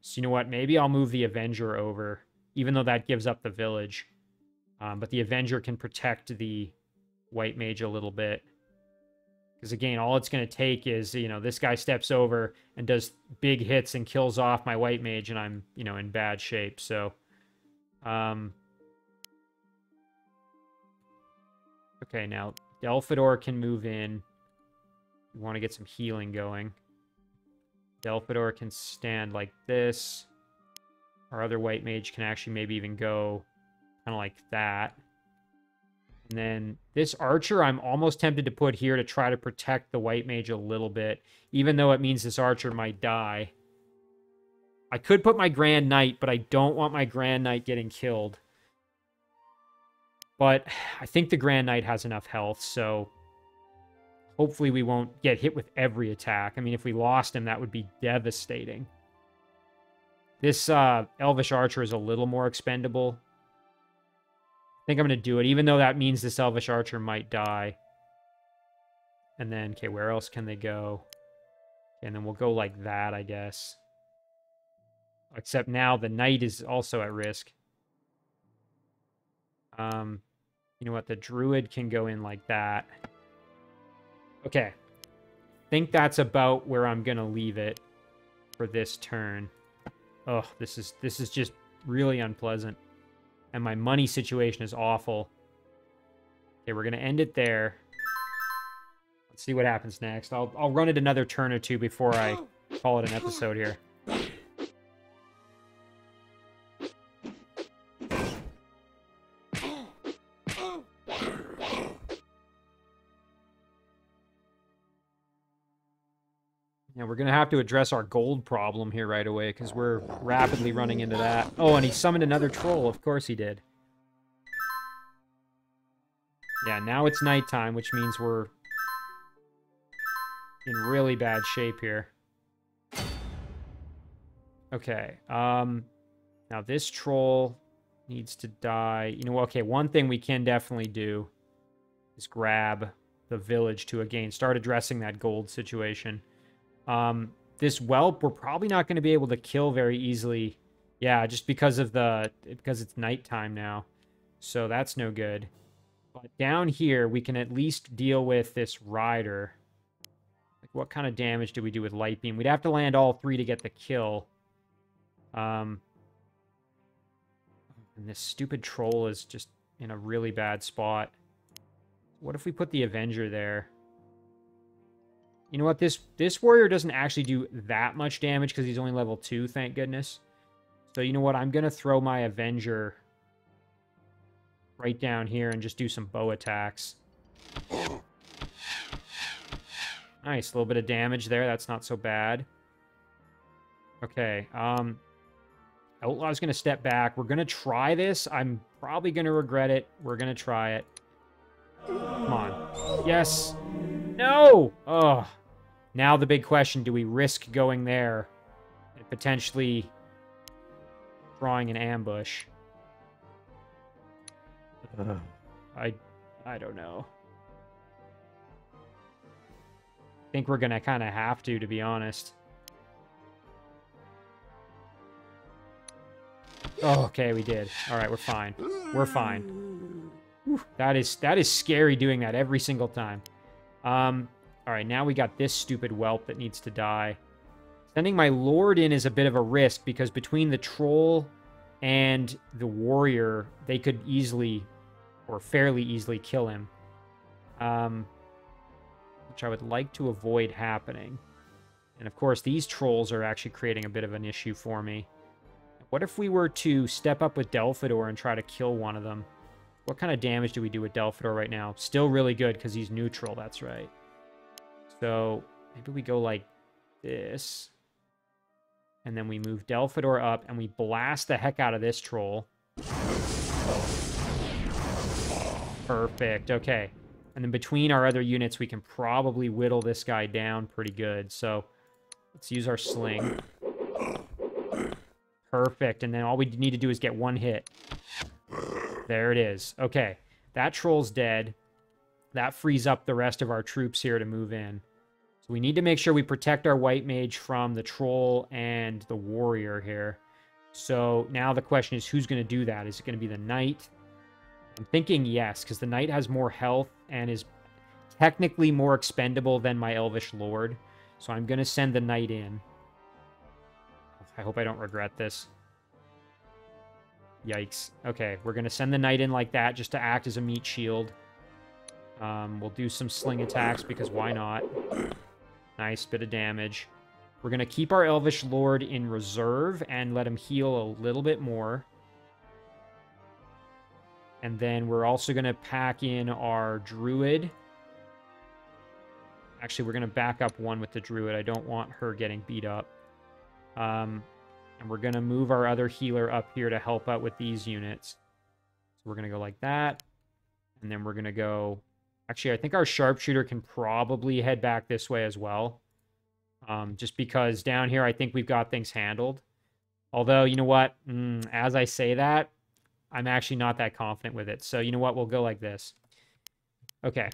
So you know what? Maybe I'll move the Avenger over, even though that gives up the village. But the Avenger can protect the White Mage a little bit. Because again, all it's going to take is, you know, this guy steps over and does big hits and kills off my White Mage, and I'm, you know, in bad shape. So, okay, now Delfador can move in. We want to get some healing going. Delfador can stand like this. Our other White Mage can actually maybe even go kind of like that. And then this Archer, I'm almost tempted to put here to try to protect the White Mage a little bit, even though it means this Archer might die. I could put my Grand Knight, but I don't want my Grand Knight getting killed. But I think the Grand Knight has enough health, so hopefully we won't get hit with every attack. I mean, if we lost him, that would be devastating. This Elvish Archer is a little more expendable. I think I'm going to do it, even though that means this Elvish Archer might die. And then, okay, where else can they go? And then we'll go like that, I guess. Except now the Knight is also at risk. You know what? The Druid can go in like that. Okay. I think that's about where I'm going to leave it for this turn. Oh, this is just really unpleasant. And my money situation is awful. Okay, we're going to end it there. Let's see what happens next. I'll run it another turn or two before I call it an episode here. Yeah, we're going to have to address our gold problem here right away, because we're rapidly running into that. Oh, and he summoned another troll. Of course he did. Yeah, now it's nighttime, which means we're in really bad shape here. Okay, now this troll needs to die. You know, okay, one thing we can definitely do is grab the village to, again, start addressing that gold situation. This whelp, we're probably not going to be able to kill very easily. Yeah, just because it's nighttime now. So that's no good. But down here, we can at least deal with this rider. Like, what kind of damage do we do with light beam? We'd have to land all three to get the kill. And this stupid troll is just in a really bad spot. What if we put the Avenger there? You know what? This warrior doesn't actually do that much damage because he's only level 2, thank goodness. So you know what? I'm going to throw my Avenger right down here and just do some bow attacks. Nice, a little bit of damage there. That's not so bad. Okay, Outlaw's going to step back. We're going to try this. I'm probably going to regret it. We're going to try it. Come on. Yes. No! Oh. Now the big question, do we risk going there and potentially drawing an ambush? I don't know. I think we're going to kind of have to be honest. Oh, okay, we did. All right, we're fine. We're fine. Whew, that is scary doing that every single time. All right, now we got this stupid whelp that needs to die. Sending my lord in is a bit of a risk because between the troll and the warrior, they could easily or fairly easily kill him. Which I would like to avoid happening. And of course, these trolls are actually creating a bit of an issue for me. What if we were to step up with Delfador and try to kill one of them? What kind of damage do we do with Delfador right now? Still really good because he's neutral, that's right. So maybe we go like this. And then we move Delfador up and we blast the heck out of this troll. Perfect, okay. And then between our other units, we can probably whittle this guy down pretty good. So let's use our sling. Perfect, and then all we need to do is get one hit. There it is. Okay, that troll's dead. That frees up the rest of our troops here to move in. So we need to make sure we protect our white mage from the troll and the warrior here. So now the question is, who's going to do that? Is it going to be the knight? I'm thinking yes, because the knight has more health and is technically more expendable than my elvish lord. So I'm going to send the knight in. I hope I don't regret this. Yikes. Okay, we're going to send the knight in like that just to act as a meat shield. We'll do some sling attacks because why not? Nice bit of damage. We're going to keep our elvish lord in reserve and let him heal a little bit more. And then we're also going to pack in our druid. Actually, we're going to back up one with the druid. I don't want her getting beat up. And we're going to move our other healer up here to help out with these units. So we're going to go like that. And then we're going to go... Actually, I think our sharpshooter can probably head back this way as well. Just because down here, I think we've got things handled. Although, you know what? As I say that, I'm actually not that confident with it. So, you know what? We'll go like this. Okay.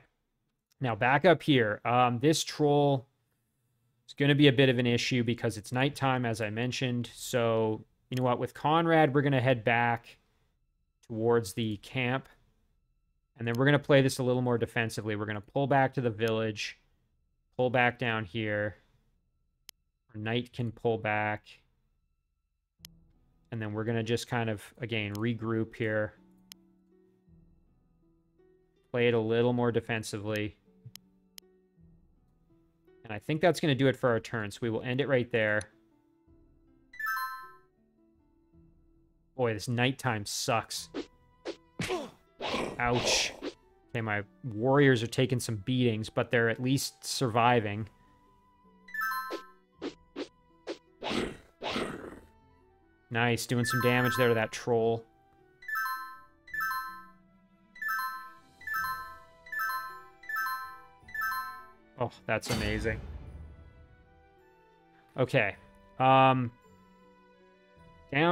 Now, back up here. This troll is going to be a bit of an issue because it's nighttime, as I mentioned. So, you know what? With Konrad, we're going to head back towards the camp. And then we're going to play this a little more defensively. We're going to pull back to the village. Pull back down here. Our knight can pull back. And then we're going to just kind of, again, regroup here. Play it a little more defensively. And I think that's going to do it for our turn. So we will end it right there. Boy, this nighttime sucks. Ouch. Okay, my warriors are taking some beatings, but they're at least surviving. Nice, doing some damage there to that troll. Oh, that's amazing. Okay. Down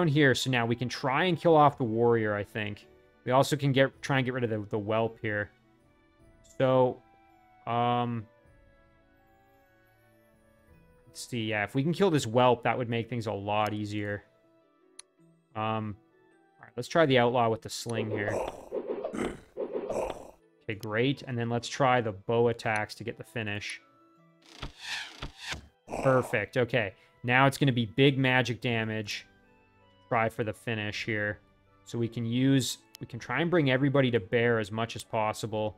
here, so now we can try and kill off the warrior, I think. We also can try and get rid of the whelp here. So, let's see. Yeah, if we can kill this whelp, that would make things a lot easier. All right, let's try the outlaw with the sling here. Okay, great. And then let's try the bow attacks to get the finish. Perfect. Okay, now it's going to be big magic damage. Try for the finish here. So we can try and bring everybody to bear as much as possible.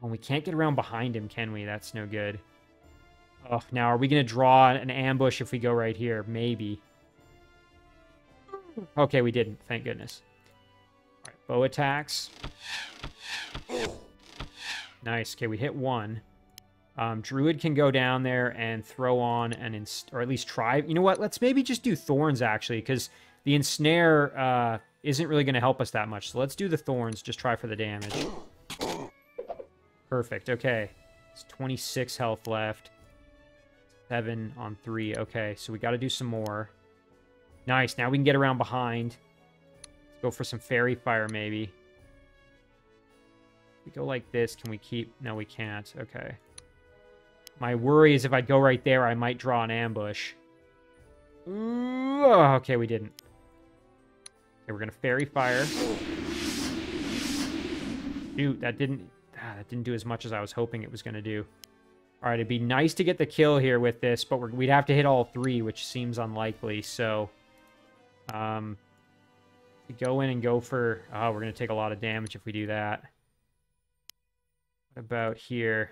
Oh, we can't get around behind him, can we? That's no good. Oh, now are we going to draw an ambush if we go right here? Maybe. Okay, we didn't. Thank goodness. All right, Bow attacks. Nice. Okay, we hit one. Druid can go down there and throw on an or at least try. You know what? Let's maybe just do thorns, actually, because the ensnare isn't really going to help us that much. So let's do the thorns. Just try for the damage. Perfect. Okay. It's 26 health left. 7 on 3. Okay, so we got to do some more. Nice. Now we can get around behind. Let's go for some fairy fire, maybe. If we go like this, can we keep... No, we can't. Okay. My worry is if I go right there, I might draw an ambush. Ooh, oh, okay, we didn't. Okay, we're going to fairy fire. Shoot, that didn't do as much as I was hoping it was going to do. All right, it'd be nice to get the kill here with this, but we'd have to hit all 3, which seems unlikely. So, we go in and go for... Oh, we're going to take a lot of damage if we do that. What about here?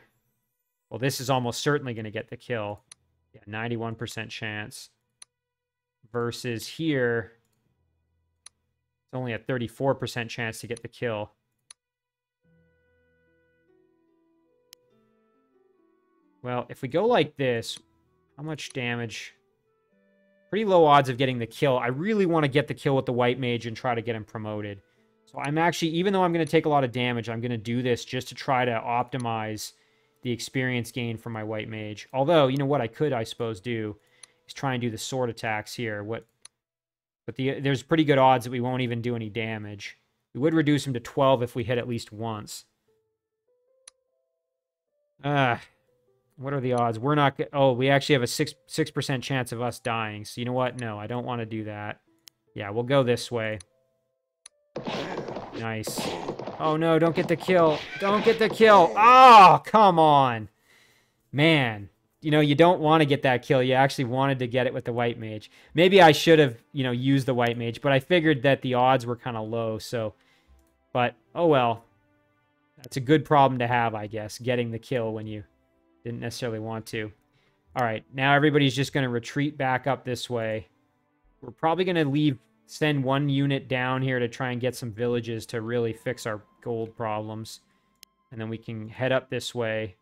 Well, this is almost certainly going to get the kill. Yeah, 91% chance. Versus here, it's only a 34% chance to get the kill. Well, if we go like this, how much damage? Pretty low odds of getting the kill. I really want to get the kill with the white mage and try to get him promoted. So I'm actually, even though I'm going to take a lot of damage, I'm going to do this just to try to optimize the experience gain for my white mage. Although, you know what I could, I suppose, do is try and do the sword attacks here. But there's pretty good odds that we won't even do any damage. We would reduce him to 12 if we hit at least once. What are the odds? We're not... Oh, we actually have a 6% chance of us dying. So you know what? No, I don't want to do that. Yeah, we'll go this way. Nice. Oh, no, don't get the kill. Don't get the kill. Oh, come on. Man, you know, you don't want to get that kill. You actually wanted to get it with the white mage. Maybe I should have, you know, used the white mage, but I figured that the odds were kind of low, so... But, oh well. That's a good problem to have, I guess, getting the kill when you didn't necessarily want to. All right, now everybody's just going to retreat back up this way. We're probably going to send one unit down here to try and get some villages to really fix our gold problems. And then we can head up this way.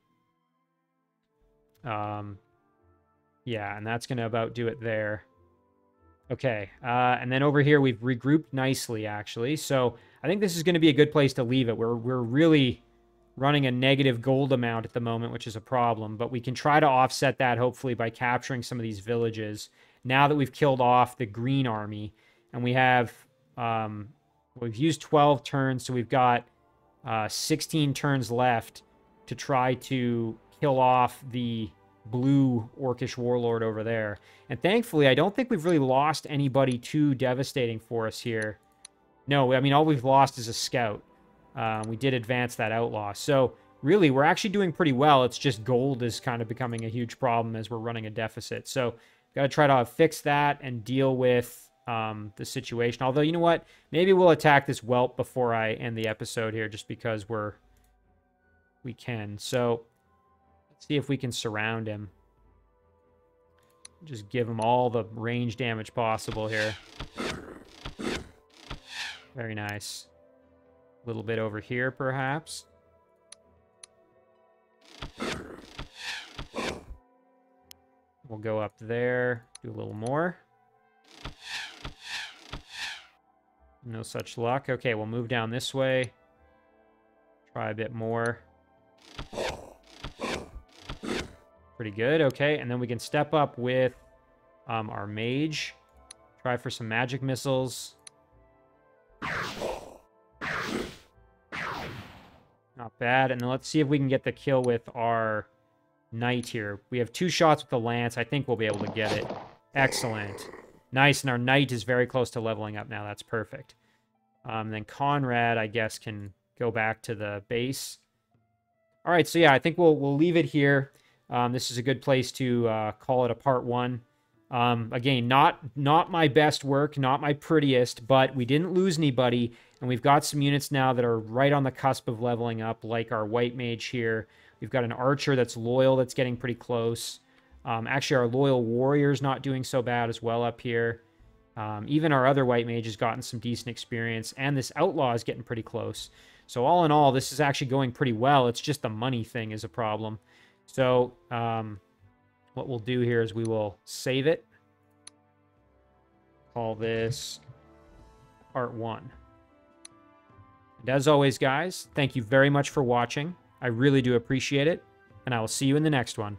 Yeah, and that's going to about do it there. Okay, and then over here we've regrouped nicely, actually. So I think this is going to be a good place to leave it. We're really running a negative gold amount at the moment, which is a problem. But we can try to offset that, hopefully, by capturing some of these villages. Now that we've killed off the green army, and we have... we've used 12 turns, so we've got 16 turns left to try to kill off the blue orcish warlord over there. And thankfully, I don't think we've really lost anybody too devastating for us here. No, I mean, all we've lost is a scout. We did advance that outlaw. So, really, we're actually doing pretty well. It's just gold is kind of becoming a huge problem as we're running a deficit. So, got to try to fix that and deal with the situation. Although, you know what? Maybe we'll attack this whelp before I end the episode here, just because we can. So, let's see if we can surround him. Just give him all the range damage possible here. Very nice. A little bit over here, perhaps. We'll go up there, do a little more. No such luck. Okay, we'll move down this way. Try a bit more. Pretty good. Okay, and then we can step up with our mage. Try for some magic missiles. Not bad. And then let's see if we can get the kill with our knight here. We have 2 shots with the lance. I think we'll be able to get it. Excellent. Nice, and our knight is very close to leveling up now. That's perfect. Then Konrad, I guess, can go back to the base. All right, so yeah, I think we'll leave it here. This is a good place to call it a part 1. Again, not my best work, not my prettiest, but we didn't lose anybody, and we've got some units now that are right on the cusp of leveling up, like our white mage here. We've got an archer that's loyal, that's getting pretty close. Actually, our loyal warrior's not doing so bad as well up here. Even our other white mage has gotten some decent experience, and this outlaw is getting pretty close. So all in all, this is actually going pretty well. It's just the money thing is a problem. So what we'll do here is we will save it. Call this Part 1. And as always, guys, thank you very much for watching. I really do appreciate it, and I will see you in the next one.